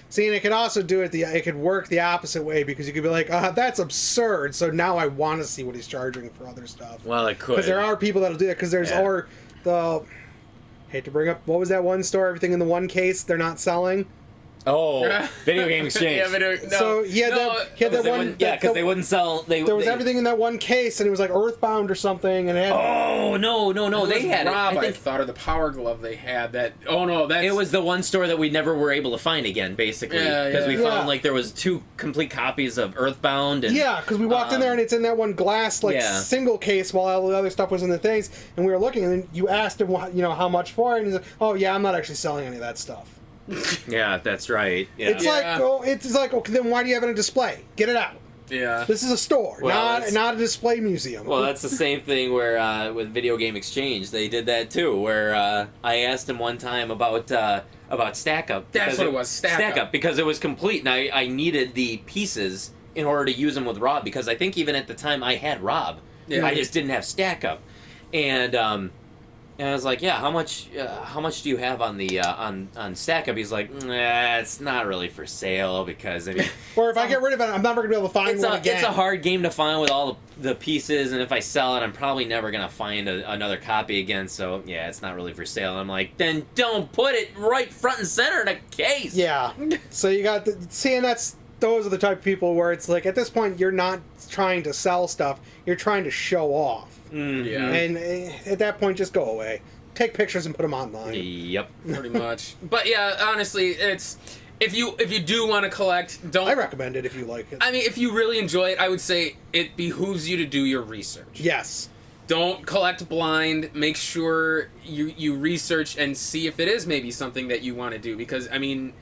See, and it could also do it. It could work the opposite way because you could be like, that's absurd. So now I want to see what he's charging for other stuff. Well, it could, because there are people that'll do that. Because there's hate to bring up, what was that one store? Everything in the one case they're not selling. Oh, Video Game Exchange. So he had that one. Yeah, because they wouldn't sell. There was everything in that one case, and it was like Earthbound or something. And it had, oh no! They had Rob, it. I thought of the Power Glove they had. That it was the one store that we never were able to find again, basically, because we found like there was 2 complete copies of Earthbound. And, because we walked in there and it's in that one glass single case while all the other stuff was in the things, and we were looking, and then you asked him how much for it, and he's like, oh yeah, I'm not actually selling any of that stuff. Yeah, that's right. Yeah. It's like, okay, then why do you have it on display? Get it out. Yeah. This is a store, not a display museum. Well, that's the same thing where with Video Game Exchange they did that too. Where I asked him one time about Stack Up. That's what it was. Stack Up because it was complete, and I needed the pieces in order to use them with Rob because I think even at the time I had Rob. Yeah. I just didn't have Stack Up, and I was like, yeah, how much do you have on the on Stack Up? He's like, it's not really for sale because I mean, or if I get rid of it, I'm never gonna be able to find one again. It's a hard game to find with all the pieces, and if I sell it, I'm probably never gonna find another copy again. So yeah, it's not really for sale. And I'm like, then don't put it right front and center in a case. Yeah. So you got and those are the type of people where it's like at this point you're not trying to sell stuff, you're trying to show off. Yeah. And at that point, just go away. Take pictures and put them online. Yep. Pretty much. But yeah, honestly, it's if you do want to collect, don't. I recommend it if you like it. I mean, if you really enjoy it, I would say it behooves you to do your research. Yes. Don't collect blind. Make sure you research and see if it is maybe something that you want to do because I mean.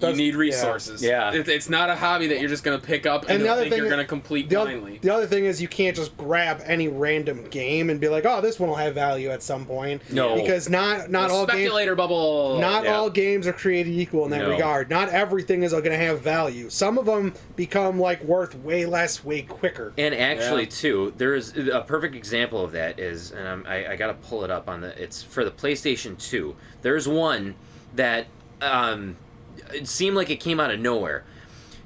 You need resources. Yeah. It's not a hobby that you're just going to pick up and think you're going to complete blindly. The other thing is you can't just grab any random game and be like, oh, this one will have value at some point. No. Because not all speculator bubble. Not all games are created equal in that regard. Not everything is going to have value. Some of them become worth way less, way quicker. And actually, too, there's a perfect example of that is, and I got to pull it up it's for the PlayStation 2. There's one that it seemed like it came out of nowhere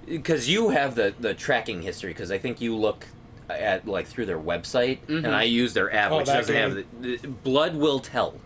because you have the tracking history because I think you look at through their website and I use their app which doesn't have the Blood Will Tell.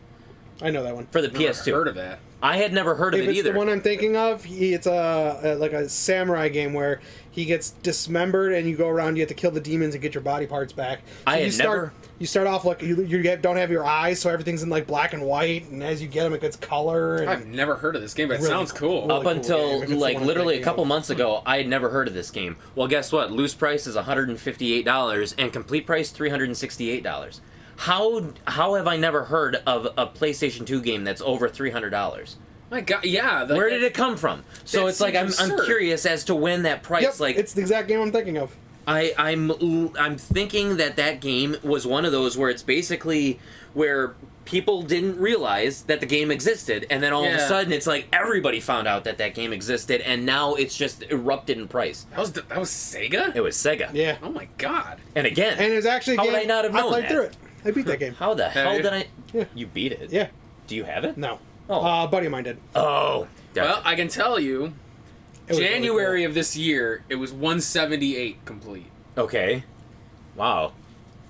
I know that one for the PS2. Never heard of that. I had never heard of it either. If it's the one I'm thinking of, it's a samurai game where he gets dismembered and you go around, you have to kill the demons and get your body parts back. So you start off you don't have your eyes, so everything's in black and white, and as you get them, it gets color. And I've never heard of this game, but it sounds cool. Really up until literally a couple months ago, I had never heard of this game. Well, guess what? Loose price is $158 and complete price $368. How have I never heard of a PlayStation 2 game that's over $300? My God, yeah. Where did it come from? So it's I'm curious as to when that price it's the exact game I'm thinking of. I'm thinking that game was one of those where it's basically where people didn't realize that the game existed, and then all of a sudden it's like everybody found out that game existed, and now it's just erupted in price. That was Sega? It was Sega. Yeah. Oh my god. And again, and it's actually how would I not have known I played that? through it. I beat that game. How the hell did I? Yeah. You beat it? Yeah. Do you have it? No. Oh. A buddy of mine did. Oh. Well, I can tell you, January really cool. of this year, it was 178 complete. Okay. Wow.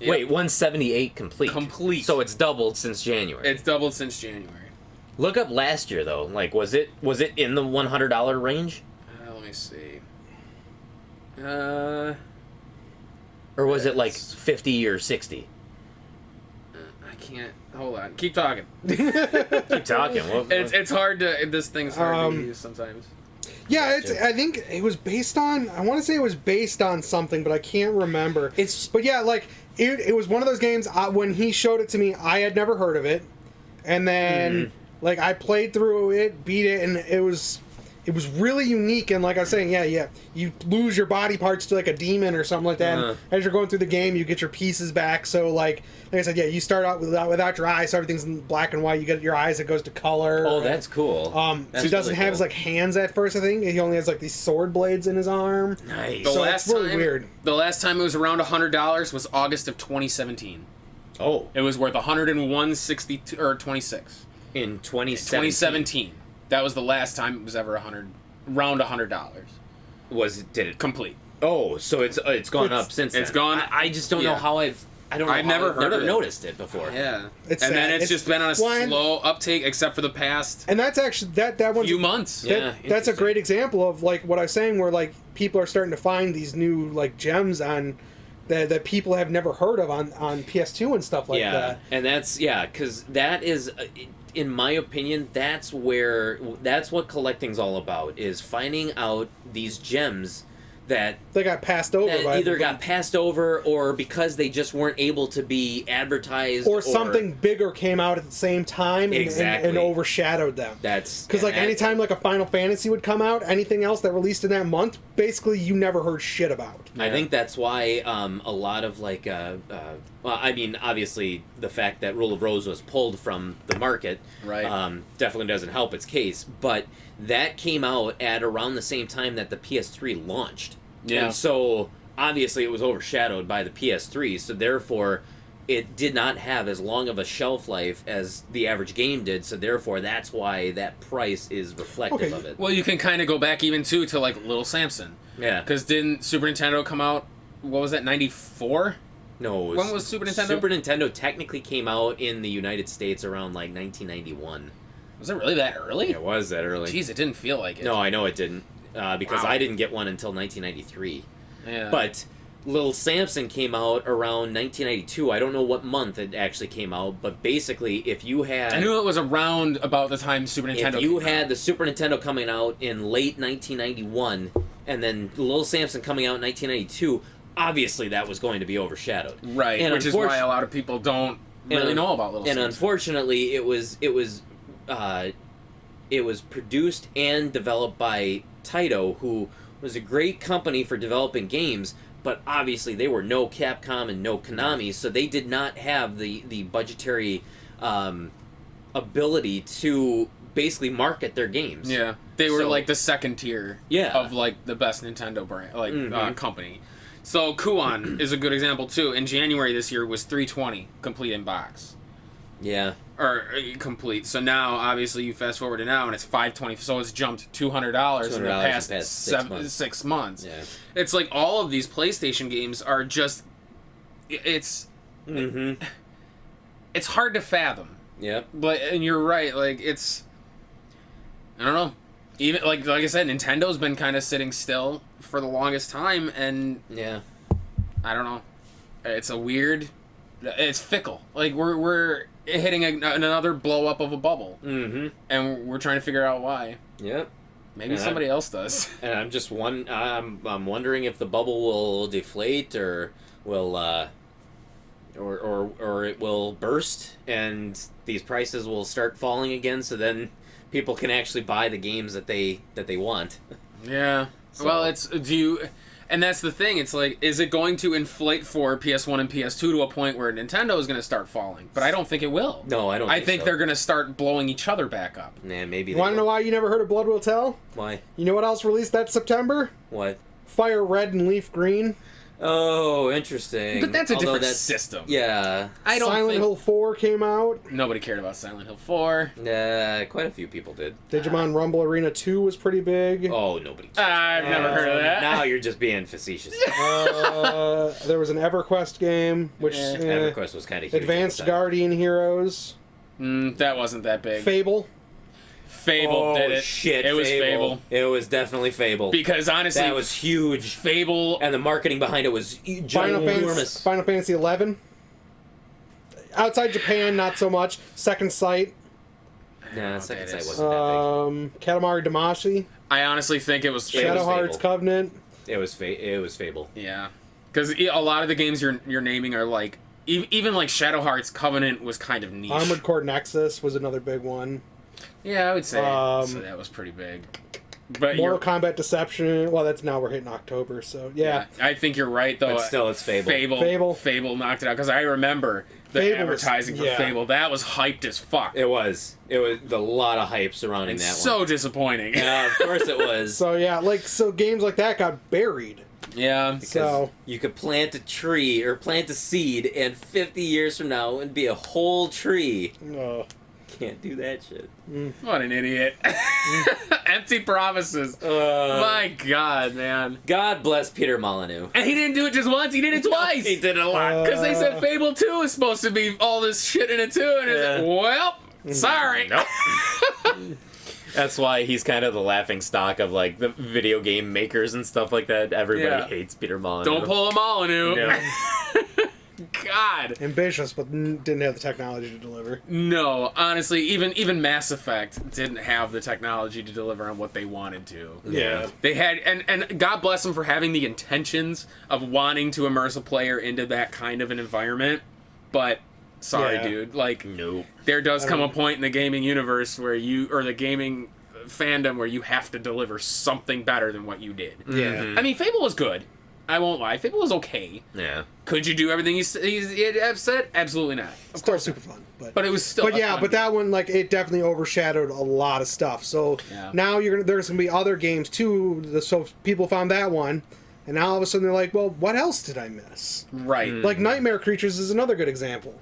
Yep. Wait, 178 complete. Complete. So it's doubled since January. It's doubled since January. Look up last year though. Like, was it in the $100 range? Let me see. Or was it like 50 or 60? I can't. Hold on. Keep talking. Keep talking. It's hard to. This thing's hard to use sometimes. Yeah, I think it was based on. I want to say it was based on something, but I can't remember. But yeah, like it was one of those games. When he showed it to me, I had never heard of it, and then like I played through it, beat it, and it was really unique. And like I was saying, yeah, you lose your body parts to like a demon or something like that. And as you're going through the game, you get your pieces back. So like I said, yeah, you start out without your eyes, so everything's in black and white. You get your eyes, it goes to color. Oh, that's cool. So he doesn't have his like hands at first. I think he only has like these sword blades in his arm. Nice. So it's really weird. The last time it was around $100 was August of 2017. Oh, it was worth 101.62 or 26 in 2017. That was the last time it was ever around $100. Did it complete? Oh, so it's gone up since then. It's gone. I just don't know how I've never noticed it before. Yeah, then it's just been on a slow uptake, except for the past. And that's actually that one's few months. That's a great example of like what I was saying, where like people are starting to find these new like gems on that people have never heard of on PS2 and stuff like that. And that's because that is. In my opinion, that's what collecting's all about, is finding out these gems that they got passed over that either got passed over or because they just weren't able to be advertised or something bigger came out at the same time and overshadowed them. That's because like anytime like a Final Fantasy would come out, anything else that released in that month, basically you never heard shit about. I think that's why a lot of like well, I mean, obviously the fact that Rule of Rose was pulled from the market definitely doesn't help its case, but that came out at around the same time that the PS3 launched. Yeah. And so obviously it was overshadowed by the PS3, so therefore it did not have as long of a shelf life as the average game did, so therefore that's why that price is reflective of it. Well, you can kind of go back even too to like Little Samson. Yeah. Because didn't Super Nintendo come out, what was that, 94? No. When was Super Nintendo? Super Nintendo technically came out in the United States around like 1991. Was it really that early? It was that early. Jeez, it didn't feel like it. No, I know it didn't. Because I didn't get one until 1993. Yeah. But Little Samson came out around 1992. I don't know what month it actually came out, but basically if you had... I knew it was around about the time Super Nintendo If you had the Super Nintendo coming out in late 1991, and then Little Samson coming out in 1992, obviously that was going to be overshadowed. Right, and which is why a lot of people don't really know about Little Samson. And unfortunately, it was produced and developed by Taito, who was a great company for developing games, but obviously they were no Capcom and no Konami, so they did not have the budgetary ability to basically market their games. Yeah, they were like the second tier of like the best Nintendo brand, like company. So Kuon is a good example too. In January this year was $320 complete in box. Yeah. Or complete. So now, obviously, you fast forward to now, and it's $520. So it's jumped $200 in the past 6 months. Yeah. It's like all of these PlayStation games are just. It's. It's hard to fathom. Yep. And you're right. Like it's. I don't know. Even like I said, Nintendo's been kind of sitting still for the longest time, and I don't know. It's a weird. It's fickle. Like we're hitting another blow up of a bubble, and we're trying to figure out why. Yep. Maybe somebody else does. And I'm just I'm wondering if the bubble will deflate or will or it will burst and these prices will start falling again. So then people can actually buy the games that they want. Yeah. So. Well, And that's the thing. It's like, is it going to inflate for PS1 and PS2 to a point where Nintendo is going to start falling? But I don't think it will. No, I don't. I think so. They're going to start blowing each other back up. Nah, maybe. You want to know why you never heard of Blood Will Tell? Why? You know what else released that September? What? Fire Red and Leaf Green. Oh, interesting. But that's a different system. Yeah. I don't Silent Hill 4 came out. Nobody cared about Silent Hill 4. Quite a few people did. Digimon Rumble Arena 2 was pretty big. Oh, nobody. I've never heard of that. Now you're just being facetious. There was an EverQuest game, which EverQuest was kind of huge. Advanced Guardian Heroes. That wasn't that big. Fable. Fable did it. Shit, it was Fable. It was definitely Fable. Because honestly, that was huge. Fable, and the marketing behind it was ginormous. Final Fantasy 11. Outside Japan, not so much. Second Sight. Nah, Second Sight wasn't that big. Katamari Damacy. I honestly think it was Shadow Hearts Covenant. It was Fable. Yeah, because a lot of the games you're naming are like, even like Shadow Hearts Covenant was kind of niche. Armored Core Nexus was another big one. Yeah, I would say so that was pretty big. But Mortal Kombat Deception. Well, that's now we're hitting October, so yeah. I think you're right though. But still, it's Fable. Fable knocked it out because I remember the Fable advertising for Fable. That was hyped as fuck. It was a lot of hype surrounding that one. So disappointing. Yeah, of course it was. So yeah, games like that got buried. Yeah. Because you could plant a tree or plant a seed, and 50 years from now, it'd be a whole tree. Can't do that shit. What an idiot. Empty promises. My God, man. God bless Peter Molyneux. And he didn't do it just once, he did it twice. He did it a lot. Because they said Fable 2 is supposed to be all this shit in it too, and it's like, well, sorry. Nope. That's why he's kind of the laughing stock of like the video game makers and stuff like that. Everybody hates Peter Molyneux. Don't pull a Molyneux. No. God. Ambitious, but didn't have the technology to deliver. No, honestly, even Mass Effect didn't have the technology to deliver on what they wanted to. Yeah. They had, and God bless them for having the intentions of wanting to immerse a player into that kind of an environment, but sorry, dude. Like, nope. There does come a point in the gaming universe where the gaming fandom where you have to deliver something better than what you did. Yeah. I mean, Fable was good. I won't lie. Fable was okay. Yeah. Could you do everything he said? Absolutely not. Of course, super fun. But it was still. But that one, like, it definitely overshadowed a lot of stuff. So now there's gonna be other games too. So people found that one, and now all of a sudden they're like, well, what else did I miss? Right. Like Nightmare Creatures is another good example.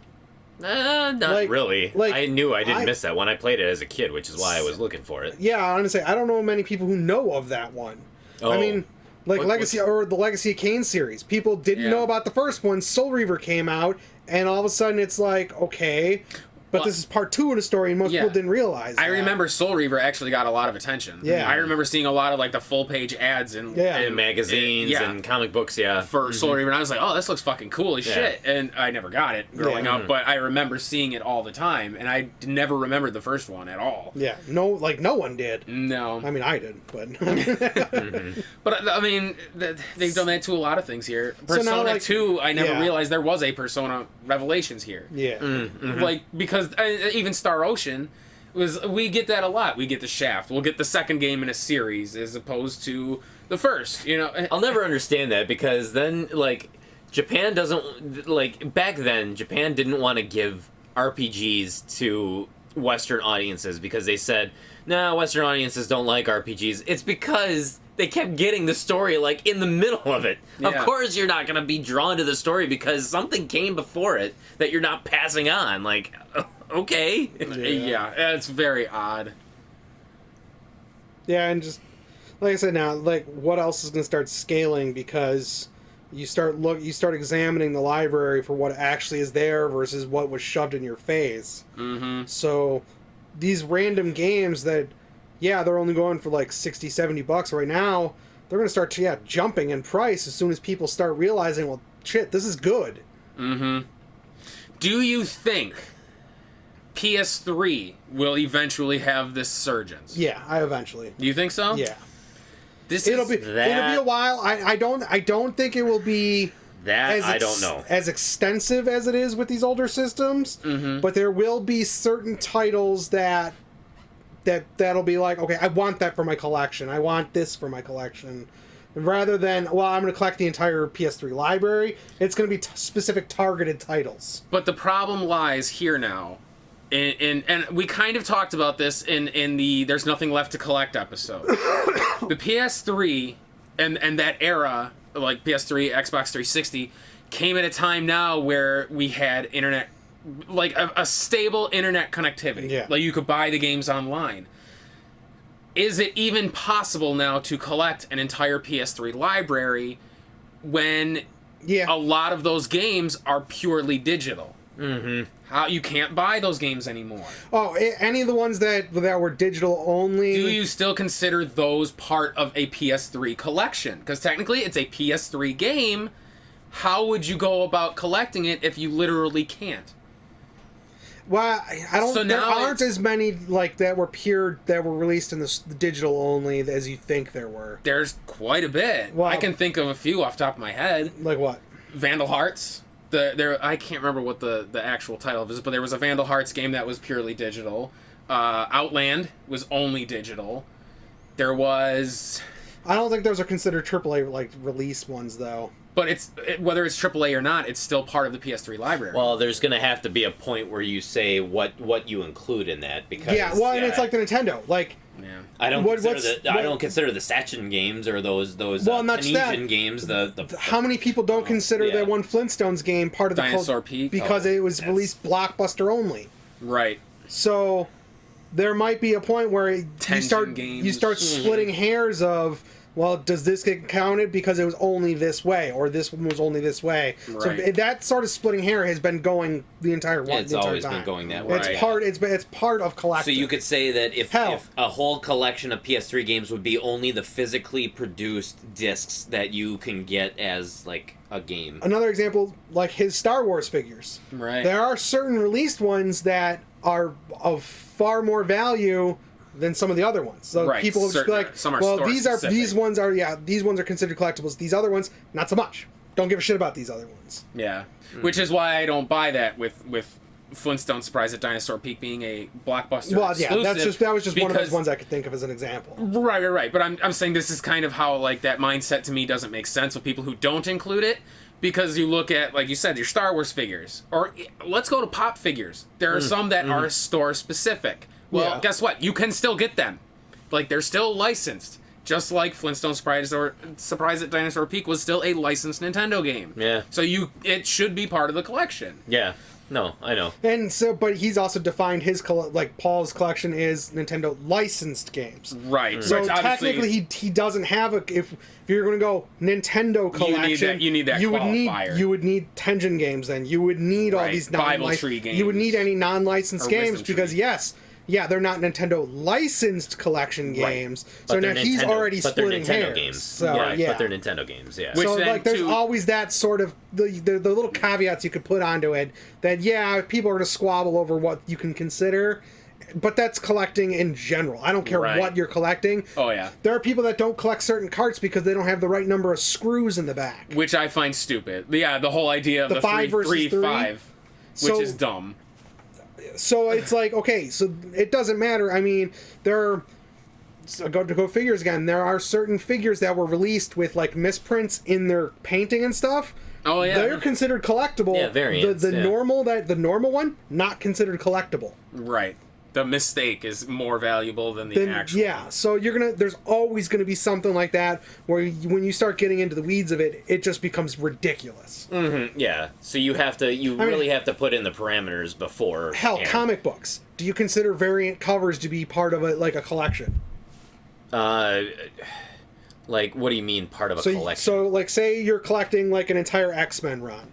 Not really. Like, I knew I didn't miss that one. I played it as a kid, which is why I was looking for it. Yeah, honestly, I don't know many people who know of that one. Oh. I mean, like the Legacy of Kain series. People didn't know about the first one. Soul Reaver came out, and all of a sudden it's like, okay, but this is part 2 of the story, and most people didn't realize that. I remember Soul Reaver actually got a lot of attention. Yeah. I remember seeing a lot of like the full page ads in magazines and comic books, for Soul Reaver, and I was like, oh, this looks fucking cool as shit. And I never got it growing up, but I remember seeing it all the time, and I never remembered the first one at all. Yeah, no one did. No. I mean, I did, but... But, I mean, they've done that to a lot of things here. Persona 2, I never realized there was a Persona Revelations here. Yeah. Like, because even Star Ocean we get that a lot. We get the Shaft. We'll get the second game in a series as opposed to the first, you know. I'll never understand that because then, like, Japan doesn't, like, back then, Japan didn't want to give RPGs to Western audiences because they said, nah, Western audiences don't like RPGs. It's because they kept getting the story, like, in the middle of it. Yeah. Of course you're not going to be drawn to the story because something came before it that you're not passing on. Like, okay. Yeah, it's very odd. Yeah, and just, like I said now, like, what else is going to start scaling because you start examining the library for what actually is there versus what was shoved in your face. Mm-hmm. So, these random games that... Yeah, they're only going for like $60, $70 right now. They're going to start jumping in price as soon as people start realizing, well, shit, this is good. Mm-hmm. Do you think PS3 will eventually have this surgence? Yeah, eventually. Do you think so? Yeah. It'll be a while. I don't think it will be I don't know. As extensive as it is with these older systems, but there will be certain titles that'll be like, okay, I want that for my collection. I want this for my collection. rather than, well, I'm going to collect the entire PS3 library. It's going to be specific targeted titles. But the problem lies here now. And we kind of talked about this in the There's Nothing Left to Collect episode. The PS3 and that era, like PS3, Xbox 360, came at a time now where we had internet, like a stable internet connectivity. Yeah. Like you could buy the games online. Is it even possible now to collect an entire PS3 library when a lot of those games are purely digital? Mm-hmm. How you can't buy those games anymore. Oh, any of the ones that were digital only. Do you still consider those part of a PS3 collection? Because technically it's a PS3 game. How would you go about collecting it if you literally can't? Well, I don't. So there now aren't as many like that were released in the digital only as you think there were. There's quite a bit. Well, I can think of a few off the top of my head. Like what? Vandal Hearts. I can't remember what the actual title of it is, but there was a Vandal Hearts game that was purely digital. Outland was only digital. There was... I don't think those are considered AAA like release ones though. But whether it's AAA or not, it's still part of the PS3 library. Well, there's going to have to be a point where you say what you include in that, because and it's like the Nintendo, like. Yeah. I don't consider the Saturn games or those Tunisian games the how many people don't consider that one Flintstones game part of the Dinosaur Peak because it was released blockbuster only. Right. So there might be a point where you start splitting hairs of, well, does this get counted because it was only this way, or this one was only this way? Right. So that sort of splitting hair has been going the entire time. It's always been going that way. It's part of collecting. So you could say that if a whole collection of PS3 games would be only the physically produced discs that you can get as like a game. Another example, like his Star Wars figures. Right. There are certain released ones that are of far more value than some of the other ones. So people will just be like, well, these ones are considered collectibles. These other ones, not so much. Don't give a shit about these other ones. Yeah. Which is why I don't buy that with Flintstone Surprise at Dinosaur Peak being a blockbuster exclusive. That was just one of those ones I could think of as an example. Right. But I'm saying this is kind of how like that mindset to me doesn't make sense with people who don't include it. Because you look at, like you said, your Star Wars figures. Or let's go to pop figures. There are some that are store specific. Well, guess what? You can still get them. Like, they're still licensed. Just like Flintstone Surprise at Dinosaur Peak was still a licensed Nintendo game. Yeah. So it should be part of the collection. Yeah. No, I know. And so, but he's also defined his Paul's collection is Nintendo licensed games. Right. So technically, he doesn't have a. If you're going to go Nintendo collection, you need that qualifier. You would need Tengen games. Then you would need all these Bible Tree games. You would need any non-licensed games because they're not Nintendo licensed collection games. So now he's already splitting hairs. Games. So, but they're Nintendo games. Yeah. So there's always that sort of the little caveats you could put onto it that people are going to squabble over what you can consider, but that's collecting in general. I don't care what you're collecting. Oh yeah. There are people that don't collect certain carts because they don't have the right number of screws in the back, which I find stupid. Yeah, the whole idea of the 5 versus 3, 5, which is dumb. So it's like, okay, so it doesn't matter. I mean, go figures again. There are certain figures that were released with like misprints in their painting and stuff. Oh yeah, they're considered collectible. Yeah, variants. The normal one not considered collectible. Right. The mistake is more valuable than the actual. Yeah, so there's always gonna be something like that where when you start getting into the weeds of it, it just becomes ridiculous. Mm-hmm. Yeah, so you really have to put in the parameters before. Hell, comic books. Do you consider variant covers to be part of a collection? Like, what do you mean part of a collection? So, like, say you're collecting like an entire X-Men run,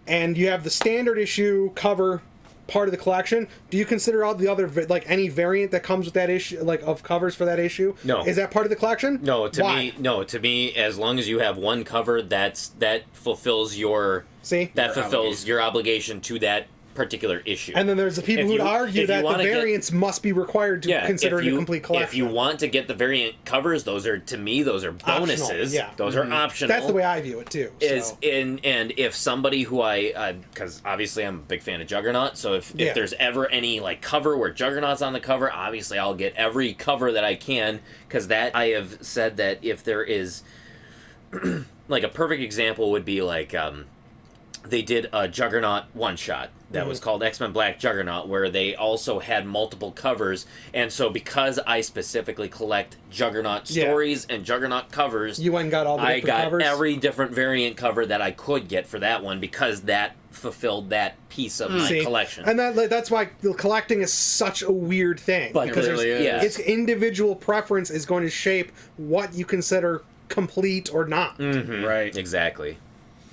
and you have the standard issue cover part of the collection. Do you consider all the other any variant that comes with that issue, like of covers for that issue? No. Is that part of the collection? No, to me, as long as you have one cover, that fulfills your your obligation to that particular issue. And then there's the people who would argue that the variants must be required to consider it a complete collection. If you want to get the variant covers, those are bonuses. Optional, yeah. Those are optional. That's the way I view it too. And if somebody who because obviously I'm a big fan of Juggernaut, so if there's ever any like cover where Juggernaut's on the cover, obviously I'll get every cover that I can, because that I have said that if there is like a perfect example would be like they did a Juggernaut one-shot that was called X-Men Black Juggernaut, where they also had multiple covers, and so because I specifically collect Juggernaut stories and Juggernaut covers, you went and got all the different covers? I got every different variant cover that I could get for that one, because that fulfilled that piece of my collection. And that's why collecting is such a weird thing. But because really is. its individual preference is going to shape what you consider complete or not. Right. Exactly.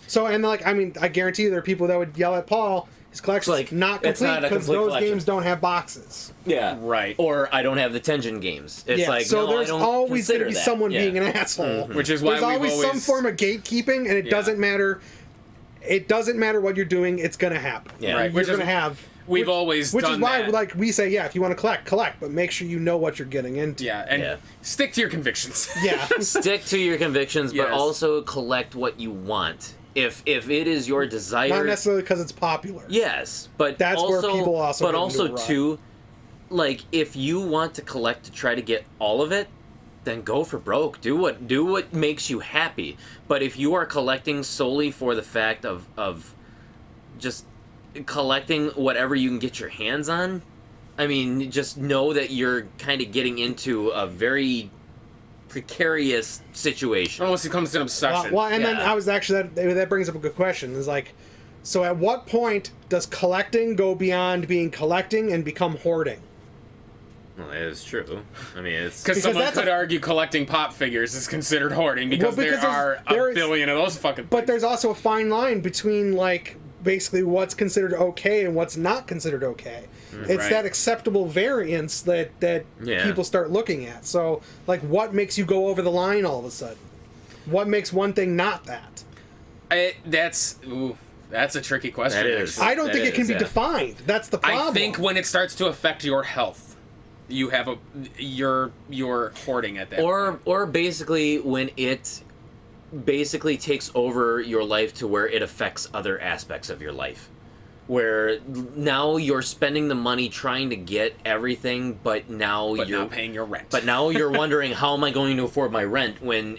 So, and like, I mean, I guarantee you there are people that would yell at Paul, his collection's like, not it's complete not a because complete those collection. games don't have boxes. Yeah. Right. Or I don't have the Tengen games. It's like, so no, there's I don't always going to be consider that. someone being an asshole. Which is why there's always some form of gatekeeping, and it doesn't matter. It doesn't matter what you're doing; it's going to happen. Yeah. Right. You're going to have. We've always which done is why, that. like we say, if you want to collect, but make sure you know what you're getting into. Yeah, and stick to your convictions. Yeah. Stick to your convictions, but Yes. also collect what you want. If it is your desire, Not necessarily because it's popular. yes, but That's also, where people also but get into also a rut. too, like if you want to collect to try to get all of it, then go for broke. Do what makes you happy. But if you are collecting solely for the fact of just collecting whatever you can get your hands on, I mean, just know that you're kind of getting into a very precarious situation. Almost becomes an obsession. Well, and then I was actually that brings up a good question. Is like, so at what point does collecting go beyond being collecting and become hoarding? Well, that is true. I mean, it's Because someone could argue collecting pop figures is considered hoarding because, there are a billion of those fucking things. But there's also a fine line between, like, basically what's considered okay and what's not considered okay. It's Right. that acceptable variance that people start looking at. So, like, what makes you go over the line all of a sudden? What makes one thing not that? That's a tricky question. That is. I don't That think it can be is, defined. That's the problem. I think when it starts to affect your health, you have you're hoarding at that point. or basically when it basically takes over your life to where it affects other aspects of your life, where now you're spending the money trying to get everything, but you're not paying your rent. But now you're wondering, how am I going to afford my rent, when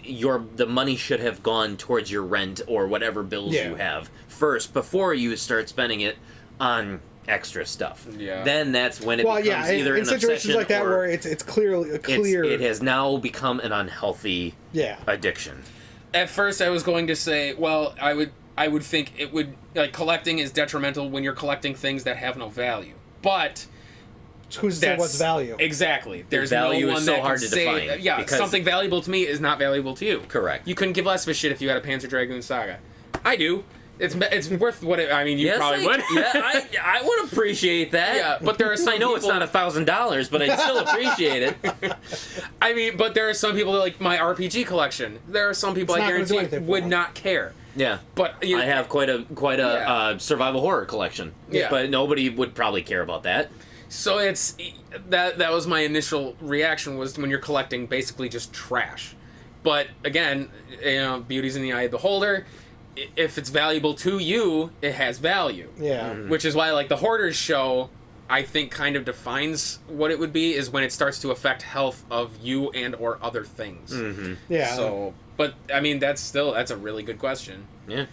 the money should have gone towards your rent or whatever bills you have first before you start spending it on extra stuff. Yeah. Then that's when it becomes either in an situations obsession like that or where it's clearly clear. it has now become an unhealthy addiction. At first, I was going to say, well, I would think it would, like, collecting is detrimental when you're collecting things that have no value. But who's to say what's value? Exactly. There's value no one is so that hard can to say, define, yeah, because- something valuable to me is not valuable to you. Correct. You couldn't give less of a shit if you had a Panzer Dragoon Saga. I do. It's worth what I mean. You probably would. Yeah, I would appreciate that. Yeah, but there are some I know it's people- not $1,000, but I still appreciate it. I mean, but there are some people that like my RPG collection. There are some people It's I not gonna do guarantee anything for would them. not care. Yeah, But I have quite a survival horror collection. Yeah. But nobody would probably care about that. So it's that was my initial reaction, was when you're collecting basically just trash. But again, beauty's in the eye of the beholder. If it's valuable to you, it has value. Yeah. Which is why, like, the Hoarders show, I think, kind of defines what it would be, is when it starts to affect health of you and or other things. Mm-hmm. Yeah. So, but I mean, that's a really good question. Yeah.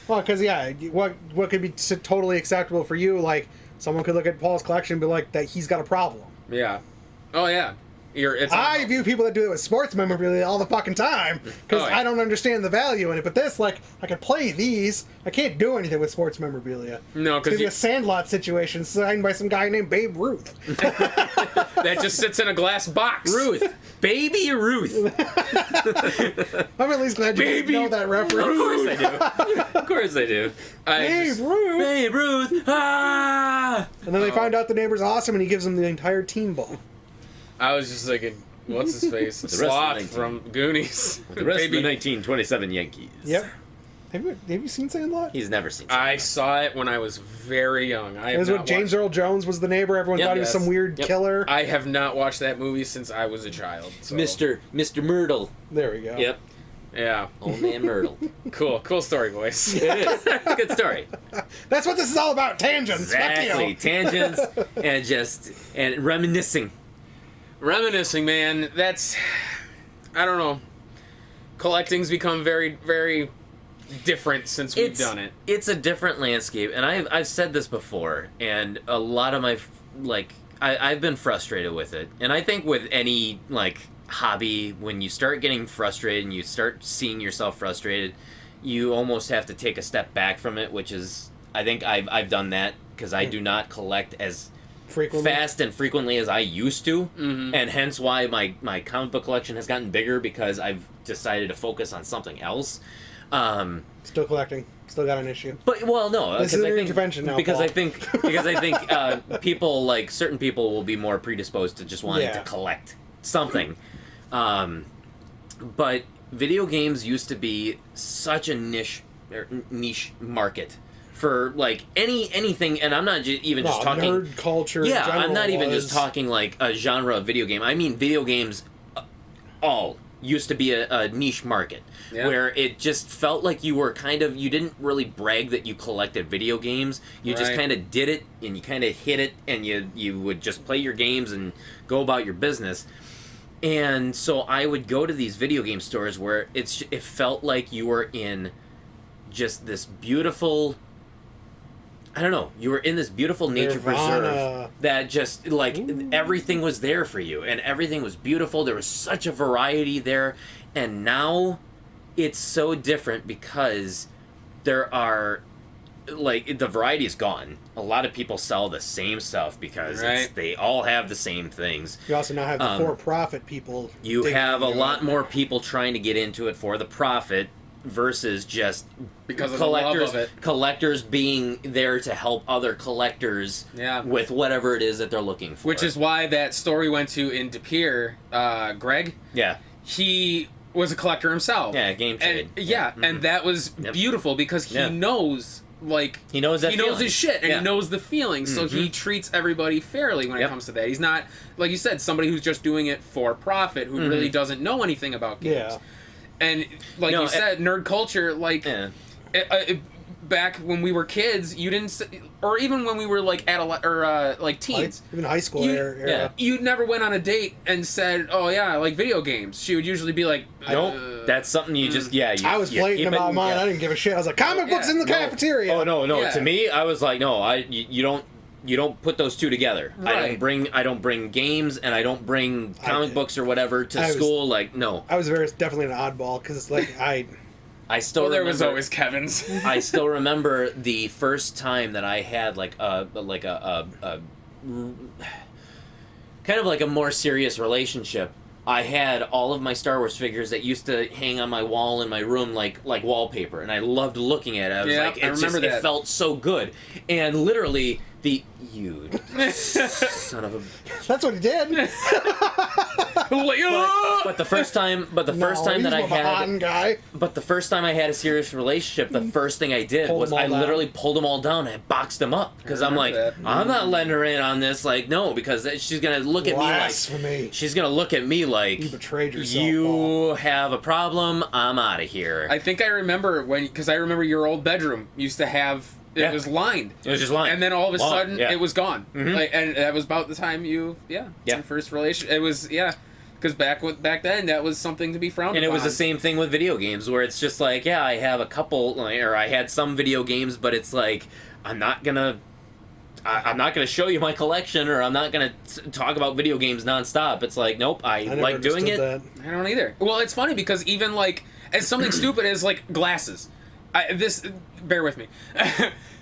Well, because what could be totally acceptable for you? Like, someone could look at Paul's collection and be like, that he's got a problem. Yeah. Oh yeah. I view people that do it with sports memorabilia all the fucking time because I don't understand the value in it. But this, like, I can play these. I can't do anything with sports memorabilia. No, because it's gonna be a Sandlot situation signed by some guy named Babe Ruth. that just sits in a glass box. Ruth, baby Ruth. I'm at least glad you know that reference. Of course I do. Of course I do. Babe Ruth. Babe Ruth. Ah. And then they find out the neighbor's awesome, and he gives them the entire team ball. I was just thinking, what's his face? Sloth from Goonies. The rest of the 1927 Yankees. Yep. Have you seen Sandlot? He's never seen I saw it when I was very young. It was when James Earl Jones was the neighbor. Everyone thought he was some weird killer. I have not watched that movie since I was a child. So. Mr. Myrtle. There we go. Yep. Yeah. Old Man Myrtle. Cool story, boys. It is. It's a good story. That's what this is all about. Tangents. Exactly. Fuck you. Tangents and reminiscing. Reminiscing, man. That's, I don't know. collecting's become very, very different since we've done it. It's a different landscape, and I've said this before, and a lot of my I've been frustrated with it, and I think with any hobby, when you start getting frustrated and you start seeing yourself frustrated, you almost have to take a step back from it, which is, I think I've done that because I do not collect as fast and frequently as I used to, and hence why my comic book collection has gotten bigger, because I've decided to focus on something else. Still collecting. Still got an issue. But no, this is an intervention now. Because Paul. I think people certain people will be more predisposed to just wanting to collect something. But video games used to be such a niche market for anything, and I'm not even just talking nerd culture. Yeah, I'm not even just talking a genre of video game. I mean, video games all used to be a niche market where it just felt like you were you didn't really brag that you collected video games. You just kind of did it, and you kind of hit it, and you would just play your games and go about your business. And so I would go to these video game stores where it felt like you were in just this beautiful, I don't know, you were in this beautiful nature preserve that just everything was there for you, and everything was beautiful. There was such a variety there, and now it's so different because there are the variety is gone. A lot of people sell the same stuff because they all have the same things. You also now have the for-profit people. You have a lot more people trying to get into it for the profit versus just because of collectors, the love of it. Collectors being there to help other collectors with whatever it is that they're looking for. Which is why that store we went to in De Pere, Greg. Yeah. He was a collector himself. Yeah, game trade. And, and that was beautiful because he knows. He knows his shit, and he knows the feeling, so he treats everybody fairly when it comes to that. He's not, like you said, somebody who's just doing it for profit, who really doesn't know anything about games. Yeah. And you said, nerd culture, back when we were kids, you didn't, or even when we were teens, even high school era. You never went on a date and said, "Oh yeah, I like video games." She would usually be like, "Nope, that's something you just I was blatant about mine. I didn't give a shit. I was like, comic books in the cafeteria. Oh no. To me, I was like, no, you don't put those two together. Right. I don't bring games, and I don't bring comic books or whatever to school. No. I was definitely an oddball because I still remember, there was always Kevin's. I still remember the first time that I had a kind of a more serious relationship. I had all of my Star Wars figures that used to hang on my wall in my room like wallpaper, and I loved looking at it. I was it felt so good. And literally you son of a That's what he did. but the first time that I had But the first time I had a serious relationship, the first thing I did was I literally pulled them all down and I boxed them up because I'm like, I'm not letting her in on this. No, because she's gonna look at me she's gonna look at me like you betrayed yourself. You have a problem. I'm out of here. I think I remember because I remember your old bedroom used to have. It was lined. It was just lined. And then all of a sudden, it was gone. And that was about the time your first relation. It was, because back then, that was something to be frowned upon. And it was the same thing with video games, where it's just I have a couple, or I had some video games, but it's I'm not gonna show you my collection, or I'm not gonna talk about video games nonstop. It's nope, I like doing it. That. I don't either. Well, it's funny because even as something stupid as glasses. Bear with me.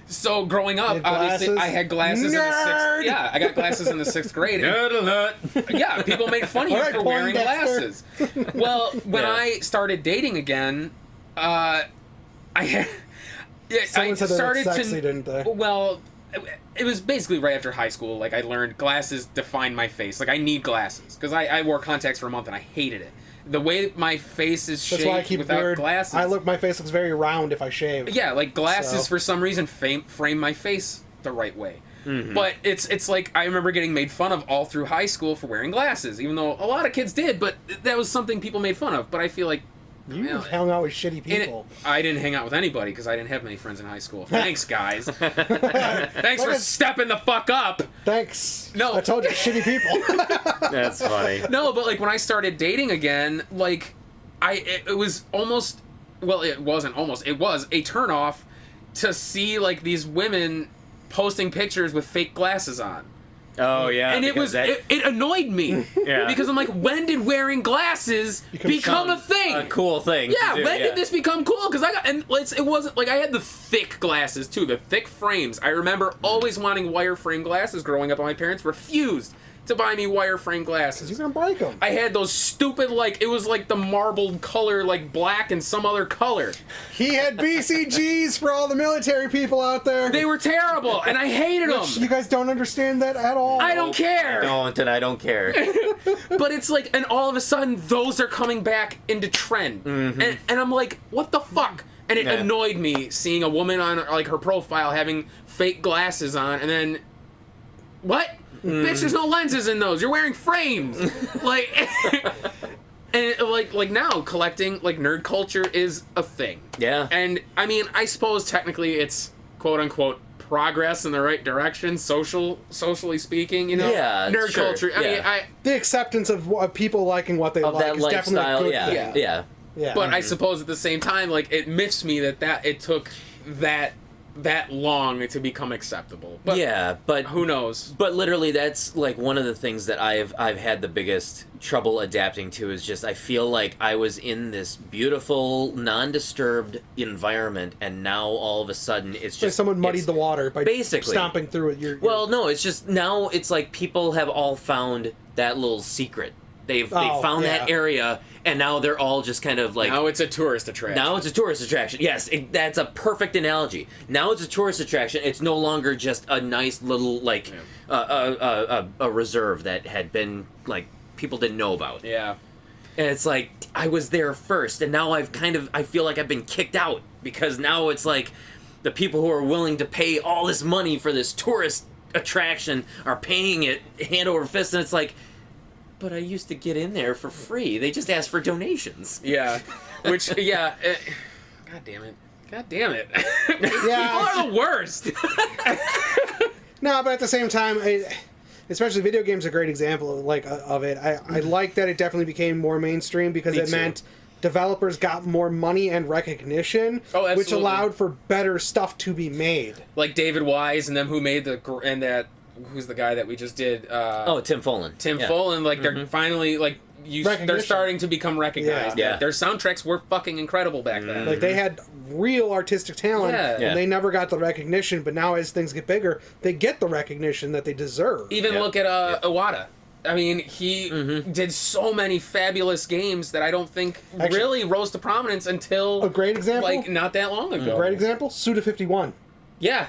So growing up, obviously, I had glasses in the 6th. Yeah, I got glasses in the 6th grade. Yeah, people made fun of you for wearing glasses. Well, when I started dating again, I started sexy, didn't they? Well, it was basically right after high school. I learned glasses define my face. I need glasses because I wore contacts for a month and I hated it. The way my face is shaped without glasses. My face looks very round if I shave. Yeah, glasses for some reason frame my face the right way. But it's I remember getting made fun of all through high school for wearing glasses, even though a lot of kids did, but that was something people made fun of. But I feel you hung out with shitty people. I didn't hang out with anybody because I didn't have many friends in high school. Thanks, guys. Thanks for stepping the fuck up. Thanks. No. I told you, shitty people. That's funny. No, but when I started dating again, it was almost, well, it wasn't almost, it was a turnoff to see like these women posting pictures with fake glasses on. Oh yeah, and it annoyed me. Yeah, because I'm like, when did wearing glasses become a thing? A cool thing. Yeah, when did this become cool? Because it wasn't like I had the thick glasses too, the thick frames. I remember always wanting wireframe glasses growing up, and my parents refused to buy me wireframe glasses. You're gonna break them. I had those stupid, like, it was like the marbled color, like black and some other color. He had BCGs for all the military people out there. They were terrible, and I hated them. You guys don't understand that at all. I don't care. I don't care. But it's like, and all of a sudden, those are coming back into trend. And I'm like, what the fuck? And it annoyed me seeing a woman on, like, her profile having fake glasses on, and then, what? Bitch, there's no lenses in those. You're wearing frames. Like, and like now collecting, like, nerd culture is a thing. Yeah. And I mean, I suppose technically it's quote unquote progress in the right direction, socially speaking. You know, nerd culture. I mean, the acceptance of people liking what they like is definitely a good thing. Yeah. But I suppose at the same time, like, it miffs me that it took that long to become acceptable. But but who knows? But literally, that's like one of the things that I've had the biggest trouble adapting to is just I feel like I was in this beautiful, non-disturbed environment, and now all of a sudden it's just like someone muddied the water by basically stomping through it. Well, no, it's just now it's like people have all found that little secret. They found that area, and now they're all just kind of like... Now it's a tourist attraction. Yes, that's a perfect analogy. Now it's a tourist attraction. It's no longer just a nice little, like, a reserve that had been, like, people didn't know about. Yeah. And it's like, I was there first, and now I feel like I've been kicked out, because now it's like the people who are willing to pay all this money for this tourist attraction are paying it hand over fist, and it's like... But I used to get in there for free. They just asked for donations. Yeah. Which, God damn it. Yeah. People are the worst. No, but at the same time, especially video games are a great example of it. I like that it definitely became more mainstream because it meant developers got more money and recognition, which allowed for better stuff to be made. Like David Wise and them who made who's the guy that we just did? Tim Follin. Follin, like, they're finally, like, they're starting to become recognized. Yeah. Their soundtracks were fucking incredible back then. Like, they had real artistic talent, and they never got the recognition, but now as things get bigger, they get the recognition that they deserve. Even look at Iwata. I mean, he did so many fabulous games that I don't think really rose to prominence until... A great example? Like, not that long ago. Great example? Suda51. Yeah.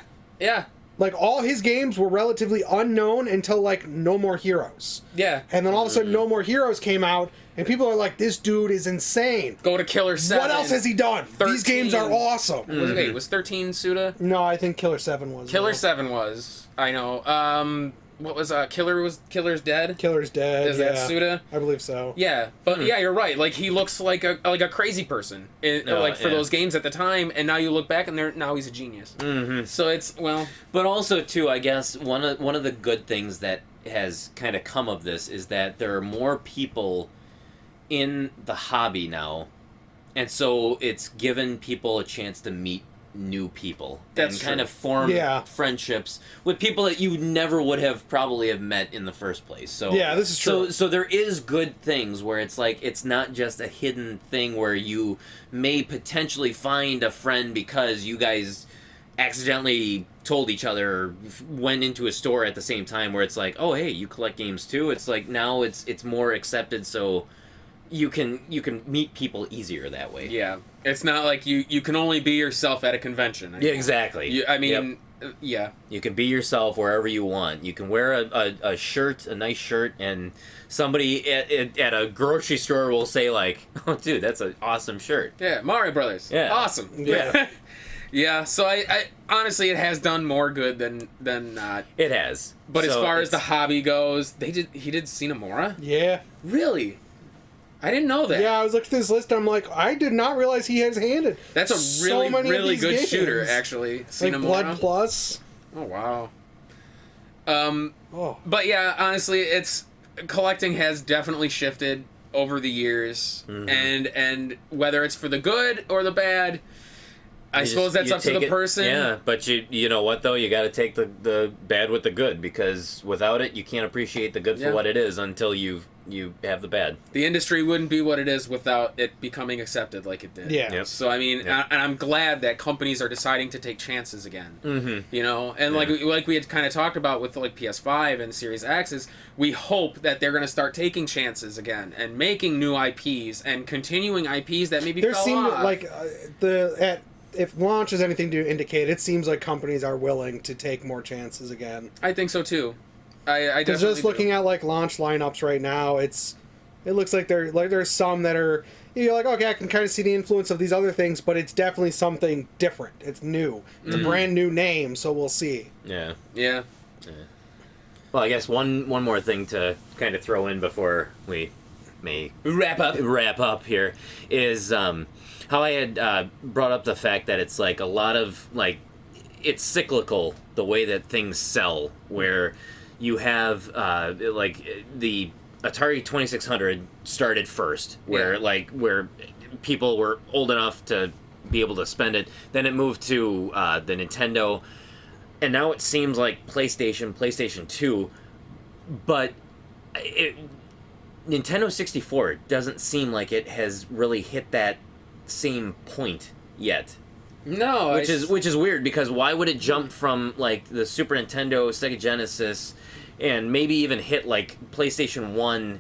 Like, all his games were relatively unknown until, like, No More Heroes. Yeah. And then all of a sudden, No More Heroes came out, and people are like, this dude is insane. Go to Killer 7. What else has he done? 13. These games are awesome. Was 13 Suda? No, I think Killer 7 was. Killer 7 was. I know. What was Killer's Dead? Killer's Dead. Is that Suda? I believe so. Yeah, but yeah, you're right. Like, he looks like a crazy person, for those games at the time, and now you look back and now he's a genius. So it's but also too, I guess one of the good things that has kind of come of this is that there are more people in the hobby now, and so it's given people a chance to meet new people and kind of form friendships with people that you never would have probably have met in the first place. So this is true. So there is good things where it's like it's not just a hidden thing where you may potentially find a friend because you guys accidentally told each other or went into a store at the same time, where it's like, oh hey, you collect games too. It's like now it's more accepted, so you can meet people easier that way. Yeah. It's not like you can only be yourself at a convention. Yeah, exactly. You can be yourself wherever you want. You can wear a shirt, a nice shirt, and somebody at a grocery store will say like, "Oh, dude, that's an awesome shirt." Yeah, Mario Brothers. Yeah, awesome. Yeah, yeah. So I honestly, it has done more good than not. It has. But as far as the hobby goes, he did Cinemora. Yeah. Really. I didn't know that. Yeah, I was looking at this list, and I'm like, I did not realize he has handed. That's a really good games. Shooter, actually. Like Blood Plus. Oh, wow. But yeah, honestly, collecting has definitely shifted over the years, and whether it's for the good or the bad, I suppose that's up to the person. Yeah, but you know what though? You got to take the bad with the good, because without it, you can't appreciate the good for what it is until you have the bad. The industry wouldn't be what it is without it becoming accepted like it did. Yeah. Yep. So I mean, and I'm glad that companies are deciding to take chances again. Mm-hmm. You know, and like we had kind of talked about with like PS5 and Series X's, we hope that they're going to start taking chances again and making new IPs and continuing IPs that maybe there fell seemed off. like if launch is anything to indicate, it seems like companies are willing to take more chances again. I think so too. I Because just looking at like launch lineups right now, it looks like there's some that are, you're like, okay, I can kind of see the influence of these other things, but it's definitely something different. It's new. It's a brand new name, so we'll see. Yeah. Yeah. Well, I guess one more thing to kind of throw in before we may Wrap up here is how I had brought up the fact that it's like a lot of like it's cyclical the way that things sell, where you have like the Atari 2600 started first, where where people were old enough to be able to spend it. Then it moved to the Nintendo, and now it seems like PlayStation 2, but Nintendo 64 doesn't seem like it has really hit that same point yet. No, which is weird, because why would it jump from like the Super Nintendo, Sega Genesis, and maybe even hit like PlayStation 1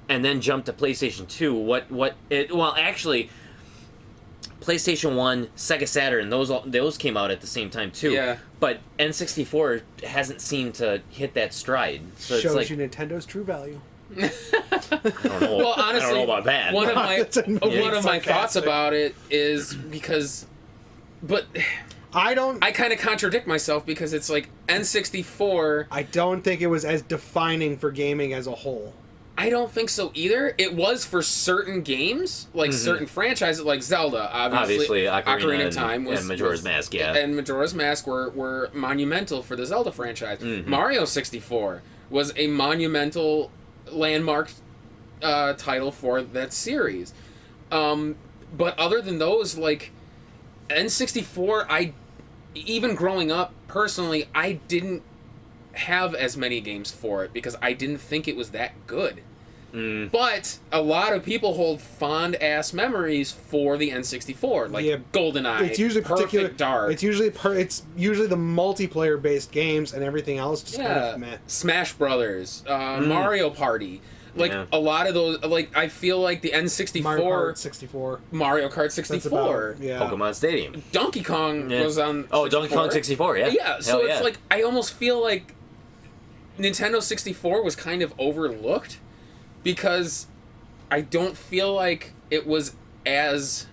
and then jump to PlayStation 2? Well, actually PlayStation 1, Sega Saturn, those came out at the same time too. Yeah. But N64 hasn't seemed to hit that stride. So Shows it's like you Nintendo's true value. I don't know. Well, honestly, I don't know about that. One of my thoughts sarcastic. about it is because, but I kind of contradict myself, because it's like N64. I don't think it was as defining for gaming as a whole. I don't think so either. It was for certain games, like certain franchises, like Zelda, obviously Ocarina of Time and Majora's Mask, and Majora's Mask were monumental for the Zelda franchise. Mario 64 was a monumental landmark title for that series. But other than those, like N64, even growing up personally, I didn't have as many games for it because I didn't think it was that good. But a lot of people hold fond ass memories for the N64, like GoldenEye. It's usually Perfect Dark. It's usually the multiplayer based games, and everything else just kind of meh. Smash Brothers, Mario Party. Like a lot of those, like I feel like the N64, Mario Kart 64, Pokemon Stadium, Donkey Kong was on. Oh, 64. Donkey Kong 64, yeah. So it's like I almost feel like Nintendo 64 was kind of overlooked, because I don't feel like it was as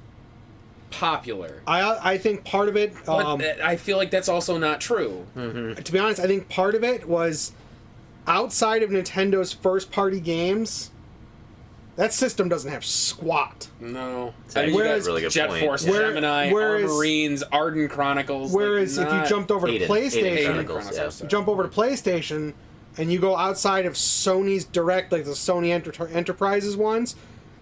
popular. I think part of it. But I feel like that's also not true. To be honest, I think part of it was outside of Nintendo's first-party games. That system doesn't have squat. No. I mean, whereas really good Jet point. Force, Gemini, Marines, Arden Chronicles. Whereas if you jumped over to PlayStation, jump over to PlayStation, and you go outside of Sony's direct, like the Sony Enterprises ones,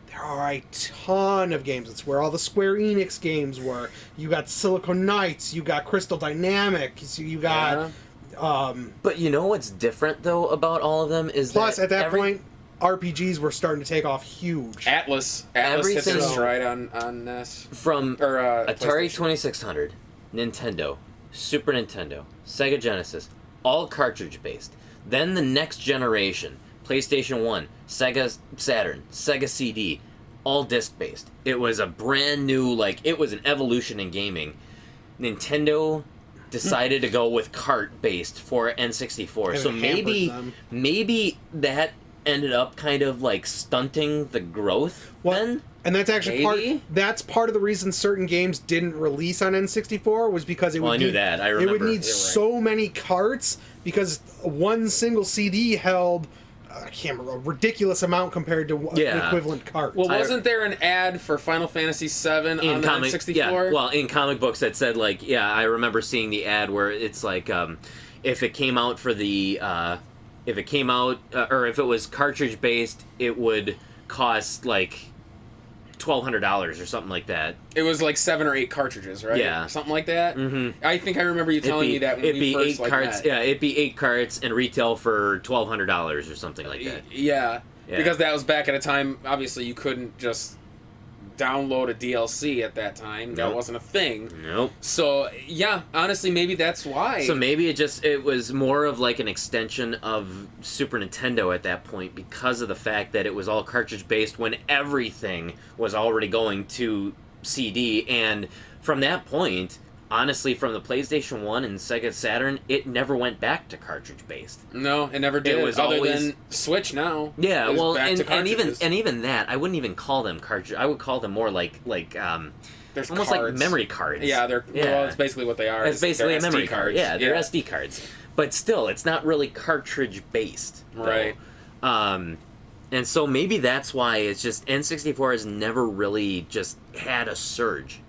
there are a ton of games. It's where all the Square Enix games were. You got Silicon Knights, you got Crystal Dynamics, you got... But you know what's different, though, about all of them is plus, at that point, RPGs were starting to take off huge. Atlas hit their stride on NES. From Atari 2600, Nintendo, Super Nintendo, Sega Genesis, all cartridge-based. Then the next generation, PlayStation 1, Sega Saturn, Sega CD, all disc-based. It was a brand new, it was an evolution in gaming. Nintendo decided to go with cart-based for N64. So maybe that ended up kind of stunting the growth then. And that's actually part of the reason certain games didn't release on N64 was because it would it would need so many carts, because one single CD held I can't remember, a ridiculous amount compared to an equivalent cart. Well, wasn't there an ad for Final Fantasy VII on the N64? Yeah, well, in comic books that said I remember seeing the ad where it's if it came out for the if it was cartridge based, it would cost like $1,200 or something like that. It was like 7 or 8 cartridges, right? Yeah, something like that. Mm-hmm. I think I remember you telling me that when it'd we be first 8 carts. Yeah, it'd be 8 carts and retail for $1,200 or something like that. Yeah, because that was back at a time. Obviously, you couldn't just download a DLC at that time. That wasn't a thing. Nope. So yeah, honestly, maybe that's why. So maybe it was more of like an extension of Super Nintendo at that point because of the fact that it was all cartridge based when everything was already going to CD, and from that point, honestly, from the PlayStation 1 and Sega Saturn, it never went back to cartridge based. No, it never did. It was other always than Switch now. Yeah, well, and cartridges. even that, I wouldn't even call them cartridge. I would call them more like There's almost cards. like memory cards. Yeah, well, it's basically what they are. It's basically a memory SD card. Yeah, they're SD cards. But still, it's not really cartridge based. Right. And so maybe that's why it's just N64 has never really just had a surge.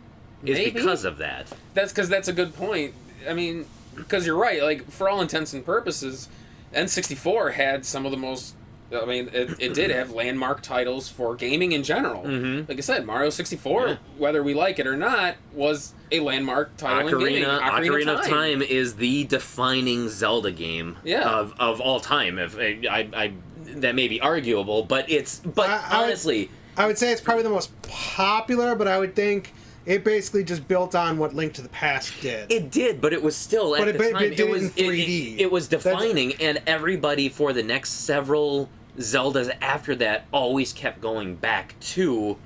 Is because of that. That's because that's a good point. I mean, because you're right. Like, for all intents and purposes, N64 had some of the most... I mean, it did have landmark titles for gaming in general. Mm-hmm. Like I said, Mario 64, whether we like it or not, was a landmark title in gaming. Ocarina of Time is the defining Zelda game of all time. If I that may be arguable, but honestly... I would say it's probably the most popular, but I would think... It basically just built on what Link to the Past did. It did, but it was still at the time. It was in 3D. It was defining, and everybody for the next several Zeldas after that always kept going back to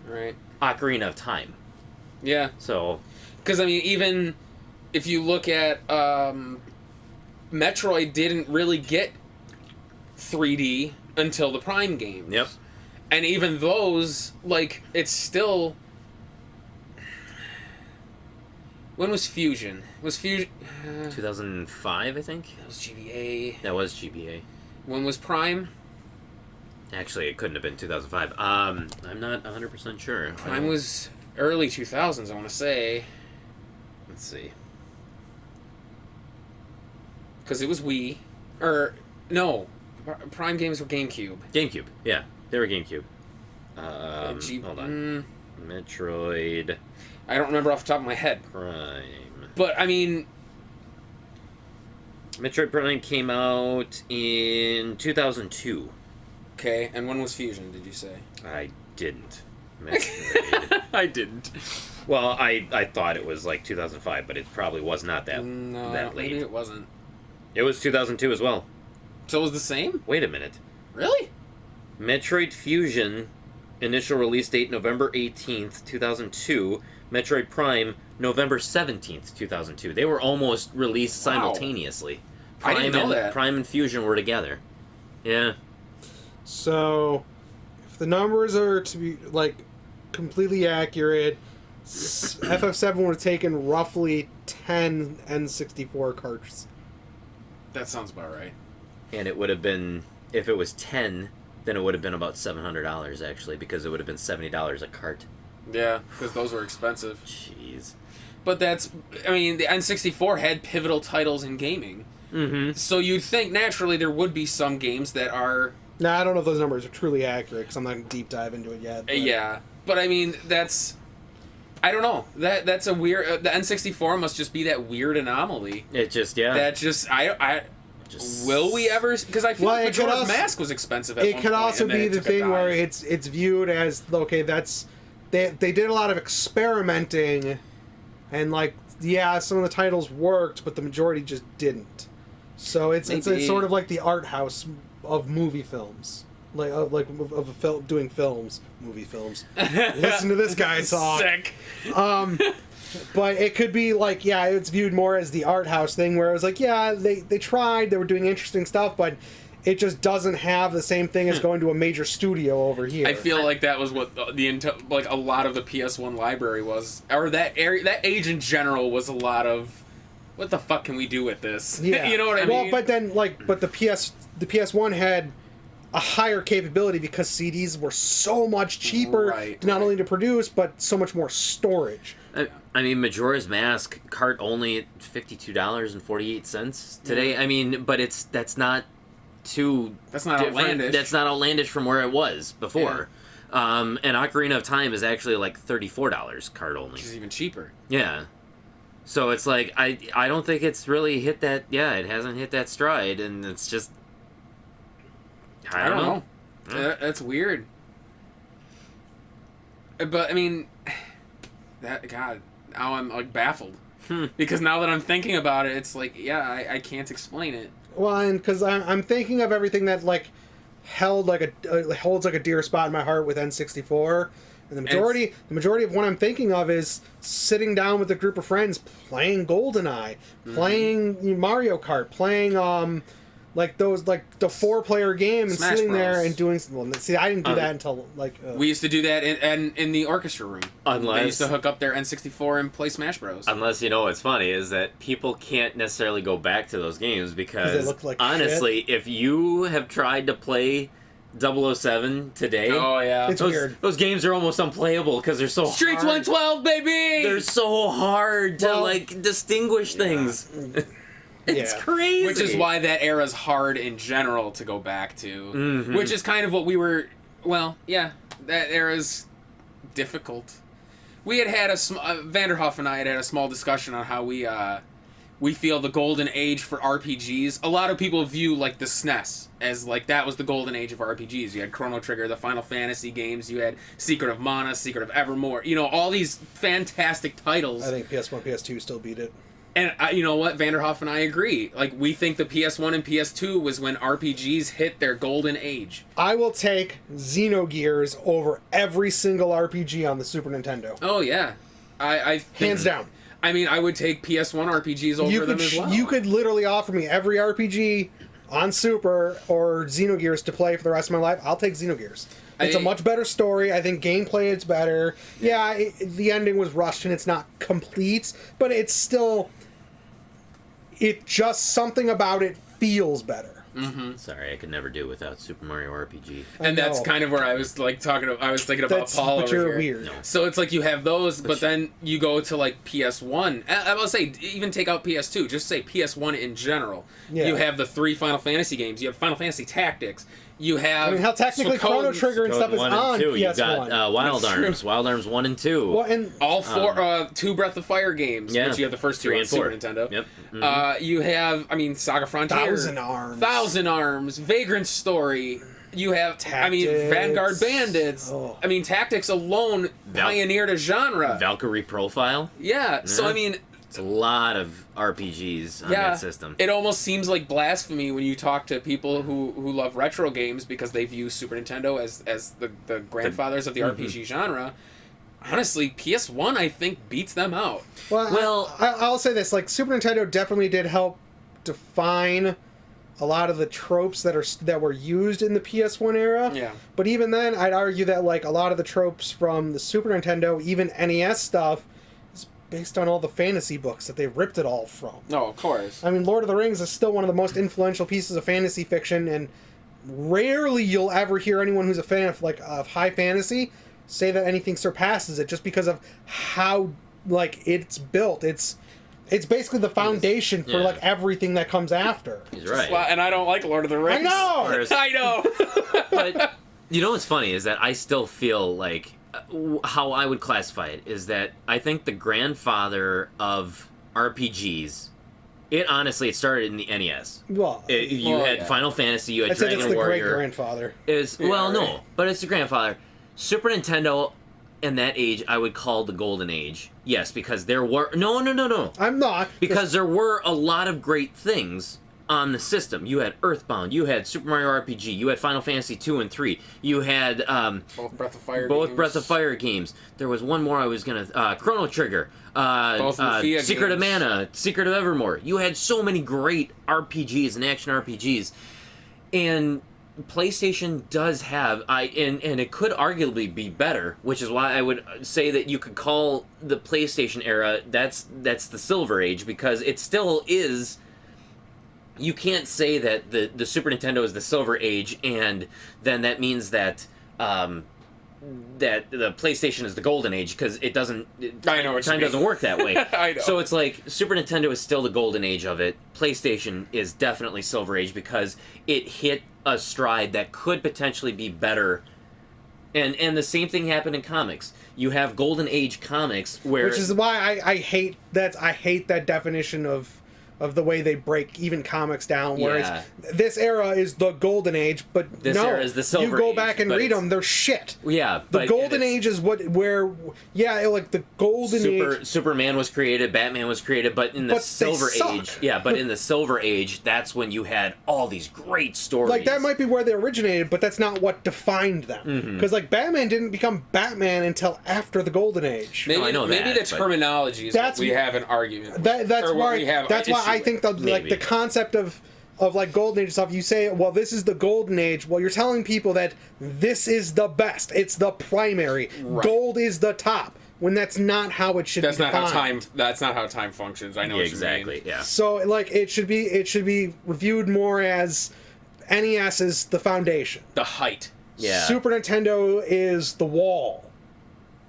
Ocarina of Time. Yeah. So, because I mean, even if you look at Metroid, didn't really get 3D until the Prime games. Yep. And even those, like, it's still. When was Fusion? Was Fusion... 2005, I think? That was GBA. That was GBA. When was Prime? Actually, it couldn't have been 2005. I'm not 100% sure. Prime was early 2000s, I want to say. Let's see. Because it was Wii. Or, no. Prime games were GameCube. GameCube, yeah. They were GameCube. Hold on. Metroid... I don't remember off the top of my head. Prime. But, I mean... Metroid Prime came out in 2002. Okay, and when was Fusion, did you say? I didn't. Metroid. I didn't. Well, I thought it was like 2005, but it probably was not that late. Maybe it wasn't. It was 2002 as well. So it was the same? Wait a minute. Really? Metroid Fusion, initial release date November 18th, 2002. Metroid Prime, November 17th, 2002. They were almost released simultaneously. I didn't know that. Prime and Fusion were together. Yeah. So, if the numbers are to be, like, completely accurate, FF7 would have taken roughly 10 N64 cartridges. That sounds about right. And it would have been, if it was 10, then it would have been about $700, actually, because it would have been $70 a cart. Yeah, because those were expensive. Jeez. But that's... I mean, the N64 had pivotal titles in gaming. Mm-hmm. So you'd think, naturally, there would be some games that are... Now, I don't know if those numbers are truly accurate, because I'm not going to deep dive into it yet. But... Yeah. But, I mean, that's... I don't know. That's a weird... the N64 must just be that weird anomaly. It just, yeah. That just... Will we ever... Because I feel like Majora's Mask was expensive at one point. It could also be the thing where it's viewed as, okay, that's... They did a lot of experimenting, and, like, yeah, some of the titles worked, but the majority just didn't. So it's sort of like the art house of movie films. Doing films. Movie films. Listen to this guy talk. Sick. But it could be like, yeah, it's viewed more as the art house thing, where it was like, yeah, they tried, they were doing interesting stuff, but it just doesn't have the same thing as going to a major studio over here. I feel like that was what like a lot of the PS1 library was, or that age in general was a lot of, what the fuck can we do with this? Yeah. You know what I mean? Well, but then the PS1 had a higher capability because CDs were so much cheaper, not only to produce but so much more storage. I mean, Majora's Mask cart only at $52.48 today. I mean, but that's not outlandish. That's not outlandish from where it was before. And Ocarina of Time is actually like $34 card only. Which is even cheaper. Yeah. So it's like, I don't think it's really hit that, it hasn't hit that stride, and it's just, I don't know. That's weird. But, I mean, God, now I'm, like, baffled. Because now that I'm thinking about it, it's like, I can't explain it. Well, and because I'm thinking of everything that, like, holds like a dear spot in my heart with N64. And the majority of what I'm thinking of is sitting down with a group of friends, playing GoldenEye, playing Mario Kart, playing like the 4-player game, and Smash sitting there Bros. and doing. Well, see, I didn't do that until like. We used to do that in the orchestra room. They used to hook up their N64 and play Smash Bros. Unless, you know what's funny is that people can't necessarily go back to those games because they look like honestly, shit. if you have tried to play 007 today, oh yeah, it's weird. Those games are almost unplayable because they're so Streets hard. 112, baby. They're so hard to like distinguish things. It's crazy. Which is why that era's hard in general to go back to. Mm-hmm. Which is kind of what we were. Well, yeah, that era's difficult. We had Vanderhoff and I had a small discussion on how we feel the golden age for RPGs. A lot of people view like the SNES as like that was the golden age of RPGs. You had Chrono Trigger, the Final Fantasy games. You had Secret of Mana, Secret of Evermore. You know, all these fantastic titles. I think PS1, PS2 still beat it. And you know what? Vanderhoff and I agree. Like, we think the PS1 and PS2 was when RPGs hit their golden age. I will take Xenogears over every single RPG on the Super Nintendo. Oh, yeah. I think, hands down. I mean, I would take PS1 RPGs over them as well. You could literally offer me every RPG on Super or Xenogears to play for the rest of my life. I'll take Xenogears. It's a much better story. I think gameplay is better. Yeah, the ending was rushed and it's not complete, but it's still... something about it feels better. Mm-hmm. Sorry, I could never do without Super Mario RPG. And that's kind of where I was like I was thinking about Paul but over you're here. Weird. No. So it's like you have those, but then you go to like PS1. I will say, even take out PS2. Just say PS1 in general. Yeah. You have the 3 Final Fantasy games. You have Final Fantasy Tactics. You have. I mean, how technically Chrono Trigger and stuff is on PS1. You've got Wild Arms, Wild Arms 1 and 2. Well, and all 4, 2 Breath of Fire games, which you have the first 2 on Super Nintendo. Yep. Mm-hmm. You have, I mean, Saga Frontier. Thousand Arms, Vagrant Story. You have, Tactics. I mean, Vanguard Bandits. Oh. I mean, Tactics alone pioneered a genre. Valkyrie Profile. Yeah, so I mean... It's a lot of RPGs on that system. It almost seems like blasphemy when you talk to people who love retro games because they view Super Nintendo as the grandfathers of the RPG genre. Honestly, PS1, I think, beats them out. Well, I'll say this. Like, Super Nintendo definitely did help define a lot of the tropes that were used in the PS1 era. Yeah. But even then, I'd argue that, like, a lot of the tropes from the Super Nintendo, even NES stuff, based on all the fantasy books that they ripped it all from. No, of course. I mean, Lord of the Rings is still one of the most influential pieces of fantasy fiction, and rarely you'll ever hear anyone who's a fan of high fantasy say that anything surpasses it, just because of how it's built. It's basically the foundation for like everything that comes after. He's right. And I don't like Lord of the Rings. I know. But you know what's funny is that I still feel like. How I would classify it is that I think the grandfather of RPGs, it started in the NES. Well, you had Final Fantasy, you had I'd say Dragon it's the Warrior. great-grandfather. No, but it's the grandfather. Super Nintendo in that age, I would call the golden age. Yes, because there were... No. I'm not. Because there were a lot of great things on the system. You had Earthbound, you had Super Mario RPG, you had Final Fantasy 2 and 3, you had both Breath of Fire Breath of Fire games. There was one more I was gonna Chrono Trigger, Secret of Mana, Secret of Evermore. You had so many great RPGs and action RPGs, and PlayStation does have and it could arguably be better, which is why I would say that you could call the PlayStation era that's the Silver Age, because it still is. You can't say that the Super Nintendo is the Silver Age, and then that means that that the PlayStation is the Golden Age, because it doesn't. I know what time doesn't work that way. I know. So it's like Super Nintendo is still the Golden Age of it. PlayStation is definitely Silver Age because it hit a stride that could potentially be better And the same thing happened in comics. You have Golden Age comics where... Which is why I hate that definition of the way they break even comics down. Whereas this era is the Golden Age, but this era is the Silver Age. You go back and read them, they're shit. Yeah, the Golden Age is like the Golden Age. Superman was created, Batman was created, but in the Silver Age, but in the Silver Age, that's when you had all these great stories. Like that might be where they originated, but that's not what defined them. Because like Batman didn't become Batman until after the Golden Age. Maybe, maybe the terminology is what we have an argument. That's why I think the concept of like Golden Age stuff, you say, well, this is the Golden Age. Well, you're telling people that this is the best. It's the primary. Right. Gold is the top. When that's not how it should be defined. That's not how time functions. I know what you mean. Yeah. So like it should be reviewed more as NES is the foundation. The height. Yeah. Super Nintendo is the wall.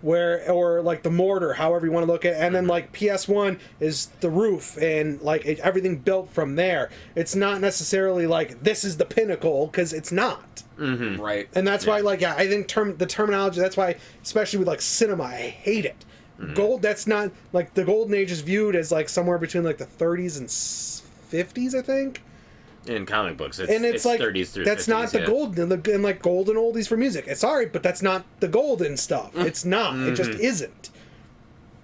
Or like the mortar, however you want to look at it. And then like PS1 is the roof and like everything built from there. It's not necessarily like this is the pinnacle, because it's not. Mm-hmm. Right. And that's why like I think the terminology, that's why especially with like cinema, I hate it. Gold, that's not like the Golden Age is viewed as like somewhere between like the 30s and 50s, I think. In comic books, it's like 30s through that's 50s, not the golden and like golden oldies for music. It's sorry, but that's not the golden stuff. It's not. It just isn't.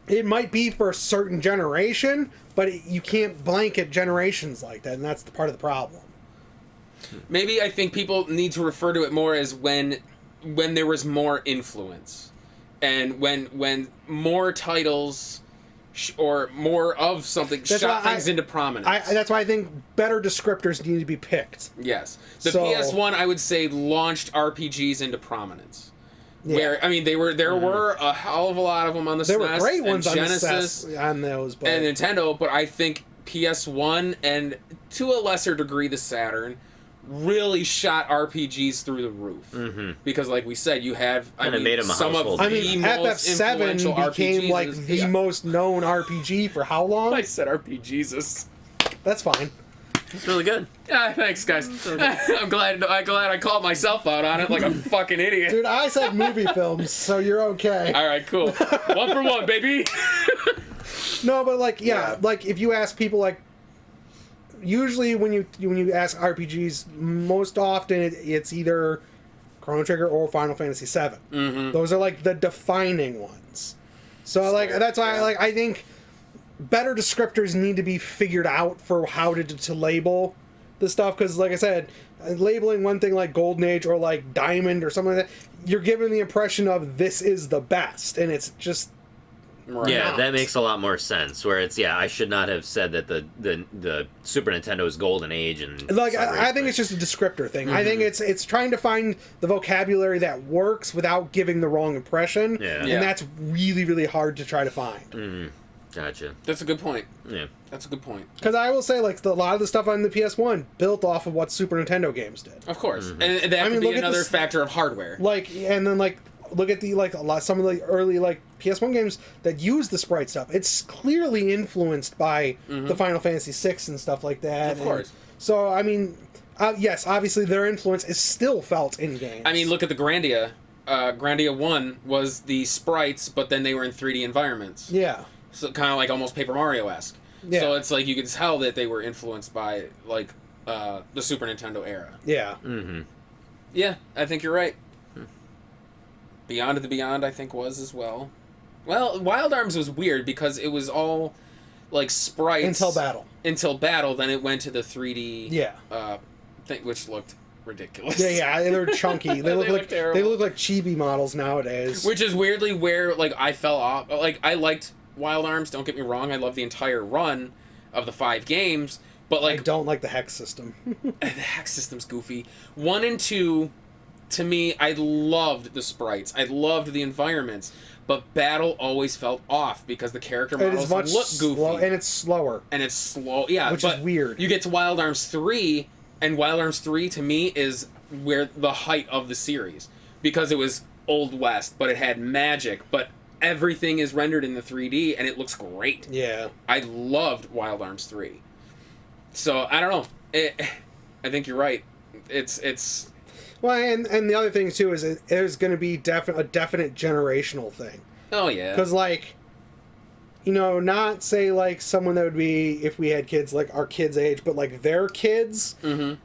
It might be for a certain generation, but you can't blanket generations like that, and that's the part of the problem. Maybe I think people need to refer to it more as when there was more influence, and when more titles. Or more of something shot things into prominence. That's why I think better descriptors need to be picked. Yes. The PS1, I would say, launched RPGs into prominence. Yeah. Where, I mean, there were a hell of a lot of them on the SNES. There were great ones and on Genesis the SNES, on those, but... and Nintendo, but I think PS1, and to a lesser degree the Saturn, really shot RPGs through the roof. Because, like we said, you have made them some of the most influential FF7 became RPGs like the most known RPG for how long? I said RPGesus. That's fine. It's really good. Yeah, thanks, guys. I'm glad I called myself out on it like a fucking idiot. Dude, I said movie films, so you're okay. All right, cool. 1 for 1, baby. No, but like, like if you ask people like. Usually, when you ask RPGs, most often it's either Chrono Trigger or Final Fantasy VII. Those are like the defining ones. So like that's why I think better descriptors need to be figured out for how to label the stuff, because like I said, labeling one thing like Golden Age or like Diamond or something like that, you're giving the impression of this is the best, and it's just. Yeah, that makes a lot more sense. Where it's I should not have said that the Super Nintendo's Golden Age and like I think it's just a descriptor thing. I think it's trying to find the vocabulary that works without giving the wrong impression. Yeah. And that's really, really hard to try to find. Gotcha. That's a good point. Yeah, that's a good point. Because I will say, like a lot of the stuff on the PS1 built off of what Super Nintendo games did. Of course, and that could be another factor of hardware. Like, and then like. Look at some of the early like PS1 games that use the sprite stuff. It's clearly influenced by the Final Fantasy VI and stuff like that. Of course. So I mean, yes, obviously their influence is still felt in games. I mean, look at the Grandia. Grandia 1 was the sprites, but then they were in 3D environments. Yeah. So kind of like almost Paper Mario-esque. Yeah. So it's like you could tell that they were influenced by like the Super Nintendo era. Yeah. Yeah, I think you're right. Beyond of the Beyond, I think, was as well. Well, Wild Arms was weird because it was all like sprites until battle. Then it went to the 3D thing, which looked ridiculous. Yeah, they're chunky. They look like chibi models nowadays. Which is weirdly where like I fell off. Like I liked Wild Arms. Don't get me wrong. I love the entire run of the 5 games. But like I don't like the hex system. The hex system's goofy. 1 and 2. To me, I loved the sprites. I loved the environments. But battle always felt off because the character models look goofy. And it's slower. Yeah. Which is weird. You get to Wild Arms 3, and Wild Arms 3, to me, is where the height of the series. Because it was Old West, but it had magic, but everything is rendered in the 3D, and it looks great. Yeah. I loved Wild Arms 3. So, I don't know. I think you're right. It's Well, and the other thing too is there's going to be a definite generational thing. Oh yeah. Because like, you know, not say like someone that would be if we had kids like our kids' age, but like their kids. Mm-hmm.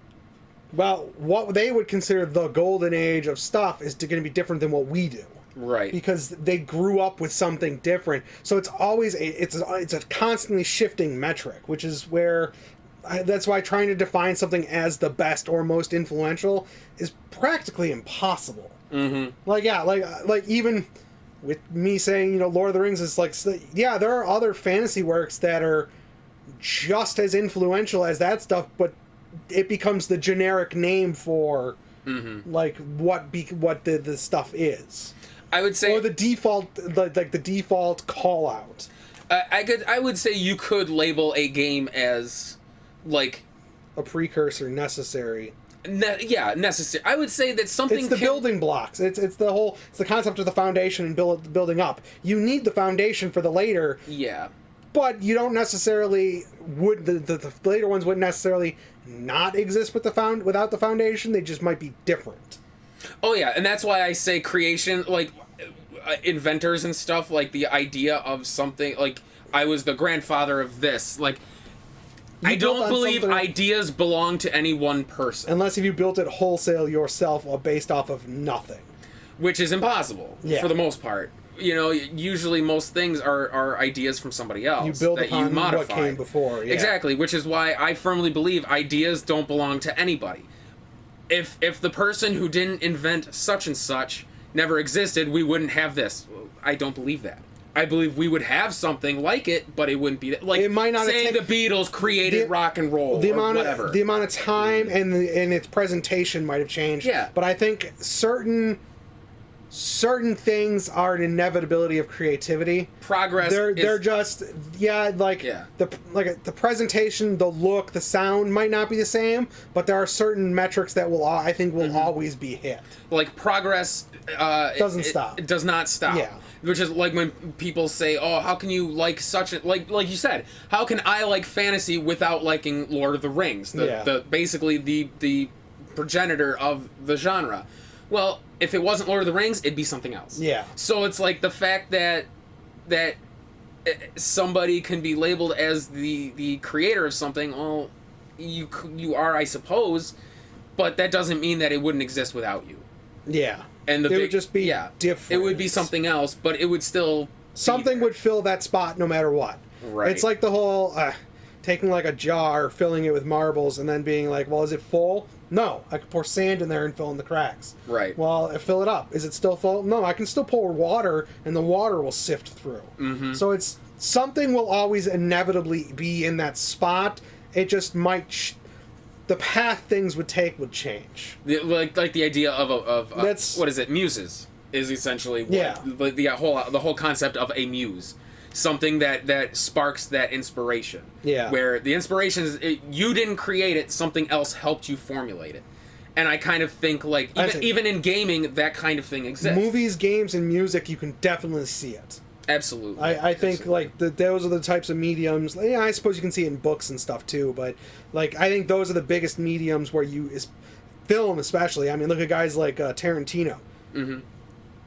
Well, what they would consider the golden age of stuff is going to be different than what we do. Right. Because they grew up with something different. So it's always it's a constantly shifting metric, which is where that's why trying to define something as the best or most influential is practically impossible. Mm-hmm. Like yeah, like even with me saying, you know, Lord of the Rings is like, yeah, there are other fantasy works that are just as influential as that stuff, but it becomes the generic name for like what the stuff is. I would say, or the default, like the default call out. I would say you could label a game as like a precursor, necessary. Necessary. I would say that something. It's the building blocks. It's the concept of the foundation and building up. You need the foundation for the later. Yeah. But you don't necessarily the later ones wouldn't necessarily not exist without the foundation. They just might be different. Oh yeah, and that's why I say creation, like inventors and stuff, like the idea of something, like I was the grandfather of this, like I don't believe ideas belong to any one person. Unless if you built it wholesale yourself or based off of nothing. Which is impossible, for the most part. You know, usually most things are ideas from somebody else. You build that upon you modify. what came before. Yeah. Exactly, which is why I firmly believe ideas don't belong to anybody. If the person who didn't invent such and such never existed, we wouldn't have this. I don't believe that. I believe we would have something like it, but it wouldn't be that. Like, it might not saying the Beatles created rock and roll, or whatever. The amount of time and its presentation might have changed. Yeah. But I think certain things are an inevitability of creativity. Progress. They're just the presentation, the look, the sound might not be the same, but there are certain metrics that will always be hit. Like progress doesn't stop. It does not stop. Yeah. Which is like when people say, "Oh, how can you like such a like you said? How can I like fantasy without liking Lord of the Rings? The basically the progenitor of the genre." Well, if it wasn't Lord of the Rings, it'd be something else. Yeah. So it's like the fact that somebody can be labeled as the creator of something. Well, you are, I suppose, but that doesn't mean that it wouldn't exist without you. Yeah. And it would just be different. It would be something else, but it would still something would fill that spot no matter what. Right. It's like the whole taking like a jar, filling it with marbles, and then being like, "Well, is it full?" No, I could pour sand in there and fill in the cracks. Right. Well, fill it up. Is it still full? No, I can still pour water, and the water will sift through. Mm-hmm. So it's something will always inevitably be in that spot. It just might. The path things would take would change. Like the idea of what is it? Muses is essentially the whole concept of a muse. Something that sparks that inspiration. Yeah. Where the inspiration is you didn't create it, something else helped you formulate it. And I kind of think like even in gaming that kind of thing exists. Movies, games, and music, you can definitely see it. Absolutely. I think like those are the types of mediums. Yeah, I suppose you can see it in books and stuff too, but like I think those are the biggest mediums where film especially. I mean, look at guys like Tarantino. Mm-hmm.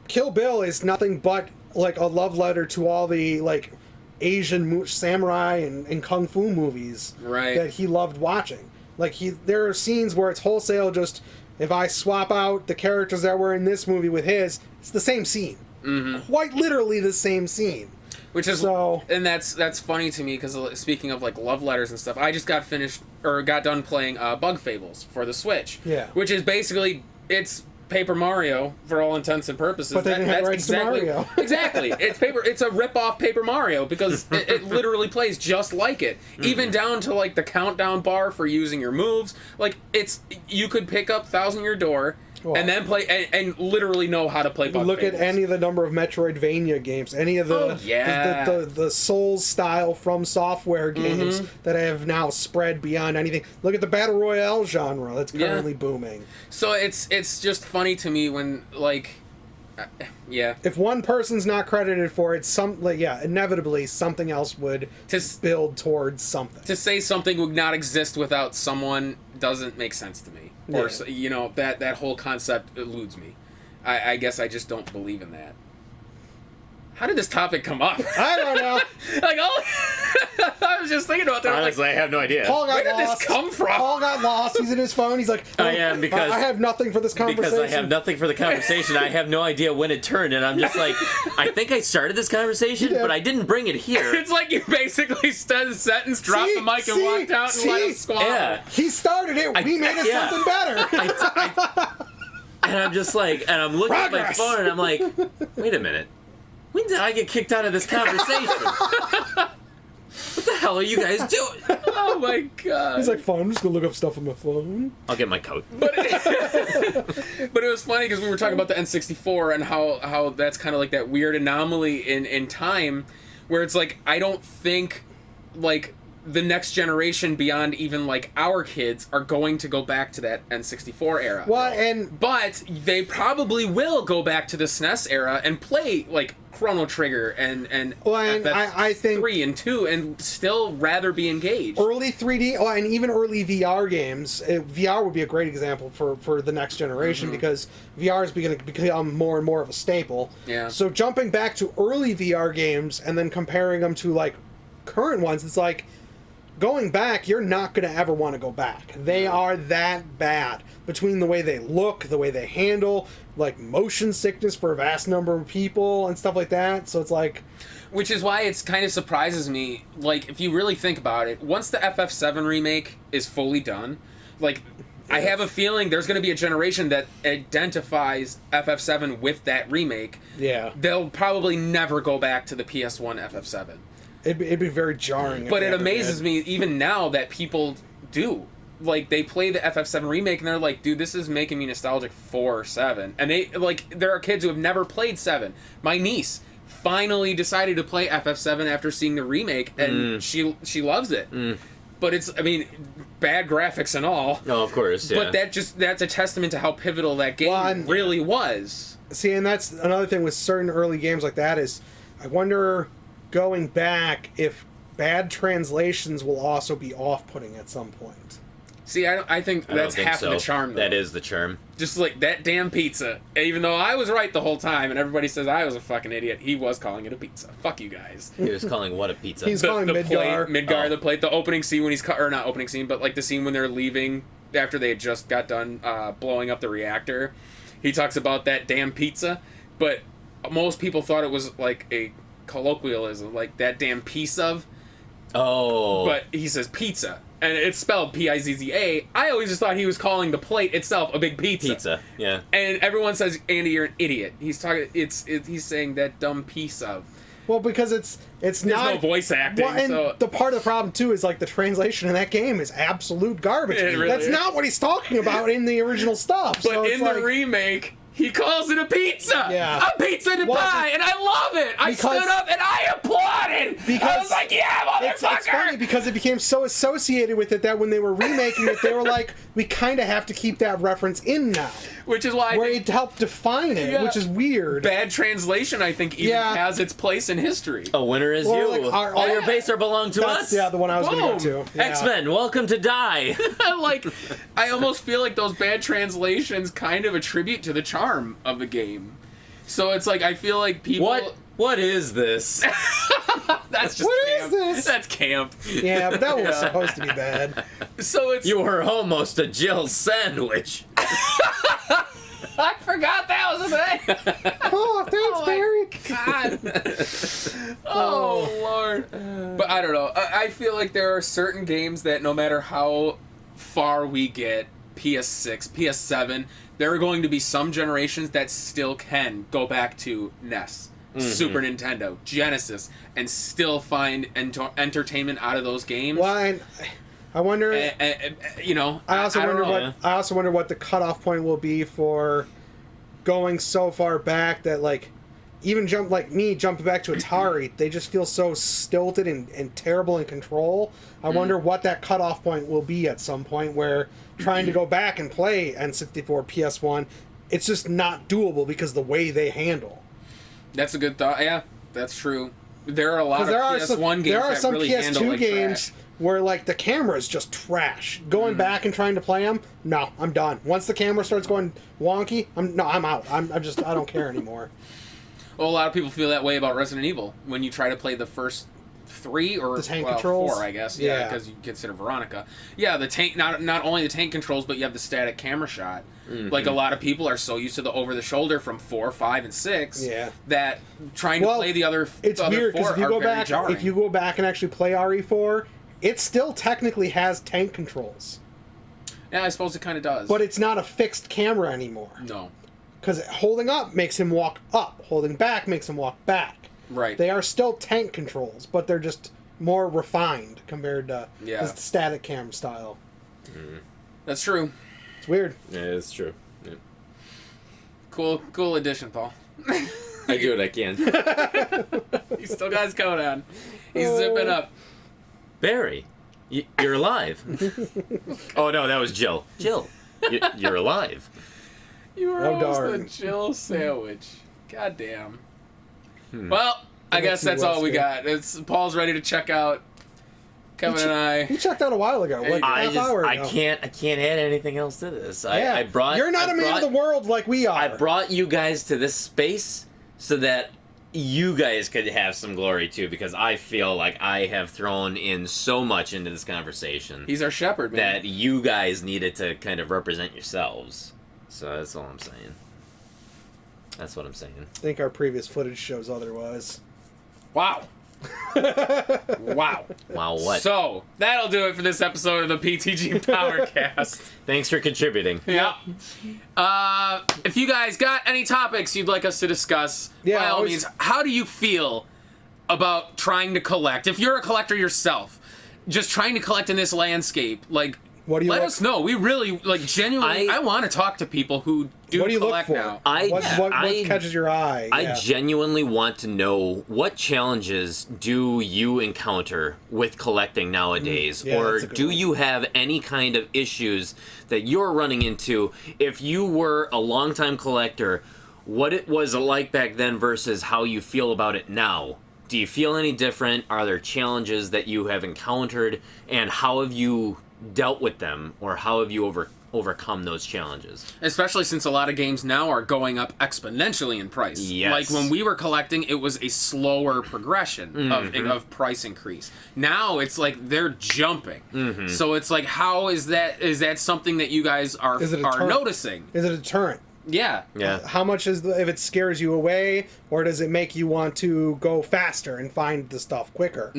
Kill Bill is nothing but like a love letter to all the like Asian samurai and kung fu movies that he loved watching. Like there are scenes where it's wholesale. Just if I swap out the characters that were in this movie with his, it's the same scene. Mm-hmm. Quite literally the same scene. Which is and that's funny to me because speaking of like love letters and stuff, I just got done playing Bug Fables for the Switch. Yeah. Which is basically it's Paper Mario for all intents and purposes. But they didn't have rights to Mario. Exactly. It's a rip-off Paper Mario because it literally plays just like it. Mm-hmm. Even down to like the countdown bar for using your moves. Like you could pick up Thousand Year Door and then play and literally know how to play Bug Look Fables. at any of the number of Metroidvania games, any of the Souls style From Software games that have now spread beyond anything. Look at the Battle Royale genre that's currently booming. So it's just funny to me when like Yeah. If one person's not credited for it, inevitably something else would build towards something. To say something would not exist without someone doesn't make sense to me. Yeah. Or, you know, that whole concept eludes me. I guess I just don't believe in that. How did this topic come up? I don't know. I was just thinking about that. Honestly, I have no idea. Where did this come from? Paul got lost. He's in his phone. He's like, I am because I have nothing for this conversation. Because I have nothing for the conversation. I have no idea when it turned, and I'm just like, I think I started this conversation, but I didn't bring it here. It's like you basically said a sentence, dropped the mic, and walked out and let us squabble. Yeah. He started it. We made it something better. And I'm just like, and I'm looking at my phone, and I'm like, wait a minute. When did I get kicked out of this conversation? What the hell are you guys doing? Oh my god. He's like, fine, I'm just gonna look up stuff on my phone. I'll get my coat. But it was funny because we were talking about the N64 and how that's kind of like that weird anomaly in time where it's like, I don't think like the next generation beyond even like our kids are going to go back to that N64 era. Well, but they probably will go back to the SNES era and play like Chrono Trigger and I think 3 and 2 and still rather be engaged. Early 3D, and even early VR games. VR would be a great example for the next generation because VR is going to become more and more of a staple. Yeah. So jumping back to early VR games and then comparing them to like current ones, it's like going back, you're not going to ever want to go back. They are that bad. Between the way they look, the way they handle, like motion sickness for a vast number of people and stuff like that. So it's like... Which is why it's kind of surprises me, like, if you really think about it, once the FF7 remake is fully done, like, I have a feeling there's going to be a generation that identifies FF7 with that remake. Yeah. They'll probably never go back to the PS1 FF7. It'd be very jarring. But it amazes me even now that people do. Like, they play the FF7 remake and they're like, dude, this is making me nostalgic for 7. And they, like, there are kids who have never played 7. My niece finally decided to play FF7 after seeing the remake, and she loves it. But it's, I mean, bad graphics and all. Oh, of course, yeah. But that's a testament to how pivotal that game really was. See, and that's another thing with certain early games like that is, I wonder... going back, if bad translations will also be off-putting at some point. See, I think that's half of the charm, though. That is the charm. Just like that damn pizza. Even though I was right the whole time and everybody says I was a fucking idiot, he was calling it a pizza. Fuck you guys. He was calling what a pizza? He's calling Midgar. The plate, the opening scene when he's... or not opening scene, but like the scene when they're leaving after they had just got done blowing up the reactor. He talks about that damn pizza, but most people thought it was like a... colloquialism, like that damn piece of. Oh. But he says pizza, and it's spelled Pizza. I always just thought he was calling the plate itself a big pizza. Pizza, yeah. And everyone says, Andy, you're an idiot. He's talking. He's saying that dumb piece of. Well, because it's There's not... no voice acting, well, and so... the part of the problem, too, is, like, the translation in that game is absolute garbage. It really That's is. not what he's talking about in the original stuff. But so in the remake... he calls it a pizza! Yeah. A pizza to pie! And I love it! I stood up and I applauded! I was like, yeah, motherfucker! It's funny because it became so associated with it that when they were remaking it, they were like, we kind of have to keep that reference in now. Which is why... Where it helped define it, which is weird. Bad translation, I think, even has its place in history. A winner is you. Like all your base are belong to us. Yeah, the one I was going to go to. Yeah. X-Men, welcome to die. Like, I almost feel like those bad translations kind of attribute to the charm of the game. So it's like, I feel like people... What is this? That's just What camp. is this? That's camp. Yeah, but that was supposed to be bad. So it's... You were almost a Jill sandwich. I forgot that was a thing. Oh, thanks, Barry. God. Oh, Lord. But I don't know. I feel like there are certain games that no matter how far we get, PS6, PS7, there are going to be some generations that still can go back to NES. Super Nintendo, Genesis, and still find entertainment out of those games. Well, I wonder. You know, I also wonder what the cutoff point will be for going so far back that even jumping back to Atari, they just feel so stilted and terrible in control. I wonder what that cutoff point will be at some point where trying to go back and play N64, PS1, it's just not doable because the way they handle. That's a good thought. Yeah, that's true. There are a lot of PS1 games there are that some really PS2 handle like games trash. where like the camera is just trash. Going back and trying to play them, no, I'm done. Once the camera starts going wonky, I'm out. I don't care anymore. Well, a lot of people feel that way about Resident Evil when you try to play the first 3 or The tank controls? 4, I guess. Yeah, because you consider Veronica. Yeah, the tank. Not only the tank controls, but you have the static camera shot. Mm-hmm. Like a lot of people are so used to the over the shoulder from 4, 5, and 6 that trying to play the other. It's other weird because jarring. if you go back and actually play RE4, it still technically has tank controls. Yeah, I suppose it kind of does. But it's not a fixed camera anymore. No. Because holding up makes him walk up, holding back makes him walk back. Right. They are still tank controls, but they're just more refined compared to the static cam style. That's true. It's weird. Yeah, it's true. Yeah. Cool addition, Paul. I do what I can. He still got his coat on. He's zipping up. Barry, you're alive. Oh no, that was Jill. Jill, you're alive. You were almost a Jill sandwich. God damn. Well, I guess that's all we got. Paul's ready to check out. Kevin and I. He checked out a while ago. Like half hour ago. I can't add anything else to this. You're not a man of the world like we are. I brought you guys to this space so that you guys could have some glory too, because I feel like I have thrown in so much into this conversation. He's our shepherd, man. That you guys needed to kind of represent yourselves. So that's all I'm saying. That's what I'm saying. I think our previous footage shows otherwise. Wow. Wow. Wow, what? So, that'll do it for this episode of the PTG Powercast. Thanks for contributing. Yeah. If you guys got any topics you'd like us to discuss, by all means, how do you feel about trying to collect? If you're a collector yourself, just trying to collect in this landscape, like, let us know. We really, like, genuinely, I want to talk to people who do collect now. What catches your eye? I genuinely want to know what challenges do you encounter with collecting nowadays? Or do you have any kind of issues that you're running into? If you were a longtime collector, what it was like back then versus how you feel about it now? Do you feel any different? Are there challenges that you have encountered? And how have you dealt with them, or how have you overcome those challenges? Especially since a lot of games now are going up exponentially in price. Yes. Like when we were collecting, it was a slower progression of price increase. Now it's like they're jumping. So it's like, how is that something that you guys are noticing? Is it a deterrent? Yeah. How much if it scares you away, or does it make you want to go faster and find the stuff quicker?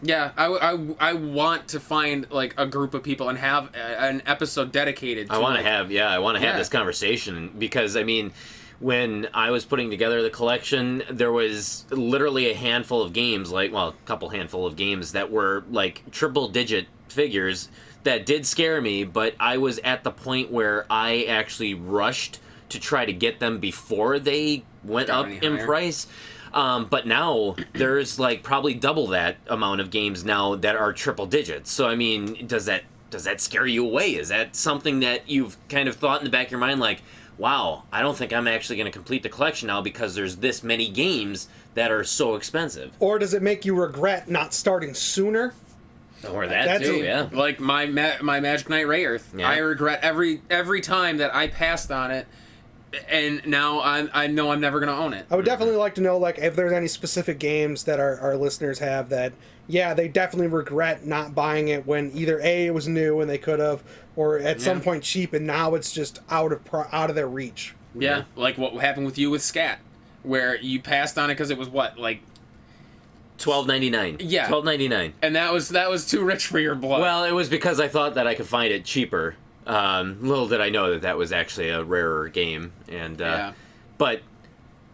Yeah, I want to find like a group of people and have an episode dedicated to I want to have this conversation, because I mean, when I was putting together the collection, there was literally a handful of games, handful of games that were like triple digit figures that did scare me, but I was at the point where I actually rushed to try to get them before they went up in price. But now there's like probably double that amount of games now that are triple digits. So I mean, does that scare you away? Is that something that you've kind of thought in the back of your mind, like, wow, I don't think I'm actually going to complete the collection now because there's this many games that are so expensive? Or does it make you regret not starting sooner? Or that too, yeah. Like my Magic Knight Ray Earth. Yeah. I regret every time that I passed on it, and now I know I'm never going to own it. I would definitely like to know, like, if there's any specific games that our listeners have that, they definitely regret not buying it when either A, it was new and they could have, or at some point cheap, and now it's just out of their reach. Yeah, like what happened with you with Scat, where you passed on it because it was what, like, $12.99. Yeah, $12.99, and that was too rich for your blood. Well, it was because I thought that I could find it cheaper. Little did I know that was actually a rarer game, and but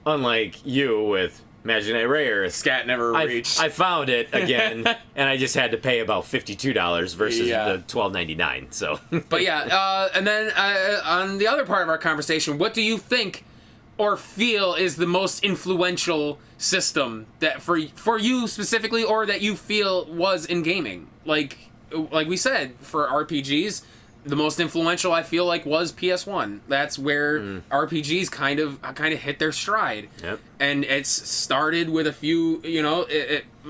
unlike you with Magic Knight Ray Earth, Scat never reached. I found it again, and I just had to pay about $52 versus the $12.99. So, but and then on the other part of our conversation, what do you think or feel is the most influential system that for you specifically, or that you feel was in gaming? Like we said, for RPGs, the most influential, I feel like, was PS1. That's where RPGs kind of hit their stride. Yep. And it's started with a few,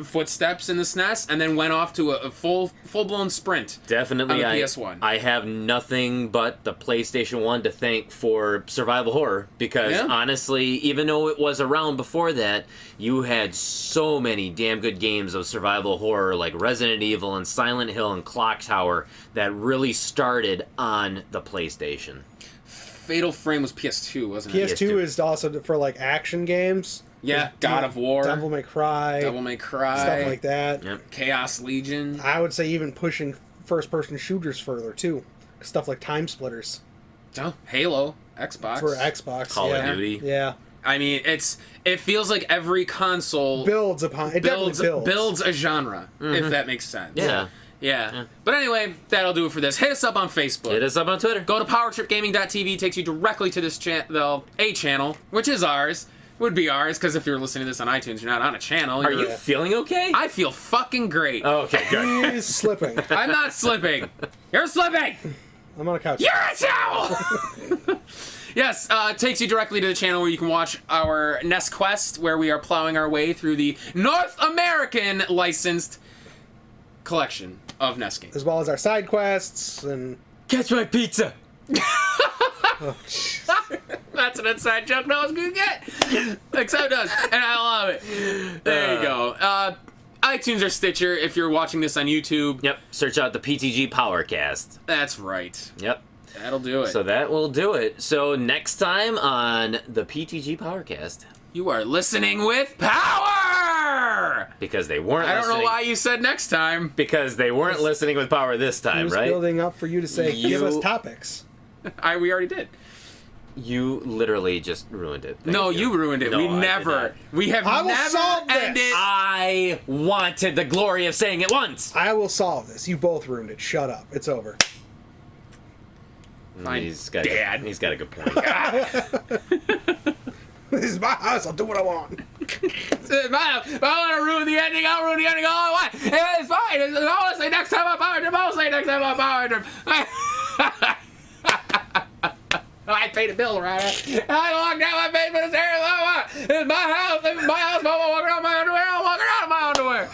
footsteps in the SNES, and then went off to a full-blown sprint. Definitely, on the PS1. I have nothing but the PlayStation 1 to thank for survival horror, because honestly, even though it was around before that, you had so many damn good games of survival horror like Resident Evil and Silent Hill and Clock Tower that really started on the PlayStation. Fatal Frame was PS2, wasn't it? PS2 is also for like action games. Yeah, God of War, Devil May Cry, stuff like that. Yep. Chaos Legion. I would say even pushing first-person shooters further too, stuff like Time Splitters. Oh, Halo, Xbox. For Xbox, Call of Duty. Yeah. I mean, it feels like every console builds a genre, if that makes sense. Yeah. But anyway, that'll do it for this. Hit us up on Facebook. Hit us up on Twitter. Go to powertripgaming.tv. Takes you directly to this channel, which is ours. Would be ours, because if you're listening to this on iTunes, you're not on a channel. Are you feeling okay? I feel fucking great. Oh, okay, good. He's slipping. I'm not slipping. You're slipping. I'm on a couch. You're a towel. Yes, takes you directly to the channel where you can watch our NES Quest, where we are plowing our way through the North American licensed collection of NES games. As well as our side quests and... Catch my pizza! Oh, That's an inside joke no one's gonna get. Except us. And I love it. There you go. iTunes or Stitcher if you're watching this on YouTube. Yep, search out the PTGPowercast. That's right. Yep. That'll do it. So that will do it. So next time on the PTGPowercast... You are listening with power! Because they weren't I don't listening. know why you said next time. Because they weren't listening with power this time, was right? building up for you to say, give us topics. We already did. You literally just ruined it. Thank No, you ruined it. No, we I never. did We have I will never solve this. ended. I wanted the glory of saying it once. I will solve this. You both ruined it. Shut up. It's over. Fine, He's got Dad. He's got a good point. This is my house. I'll do what I want. If I want to ruin the ending, I'll ruin the ending all I want. It's fine. I want to say next time on Power Trip. I'll say next time on Power Trip. I paid a bill, right? I walk down my basement stairs. It's my house. This is my house. I'll walk around my underwear. I'll walk around in my underwear.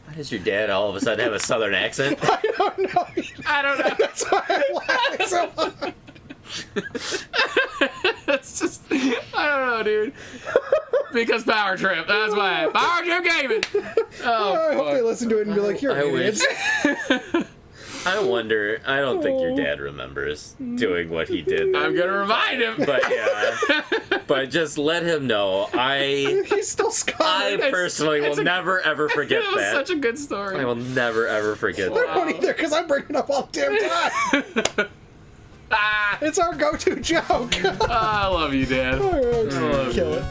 Why does your dad all of a sudden have a southern accent? I don't know. I don't know. That's why I'm laughing so much. It's just, I don't know, dude. Because Power Trip. That's why. Power Trip Gaming. I hope they listen to it and be like, you're idiots. I wonder. I don't think your dad remembers doing what he did. I'm gonna remind him. But yeah, but just let him know. He's still scarred. I personally will never ever forget It was that. such a good story. I will never ever forget I that. don't either, because I bring it up all the damn time. It's our go-to joke. I love you, Dad. Kill it.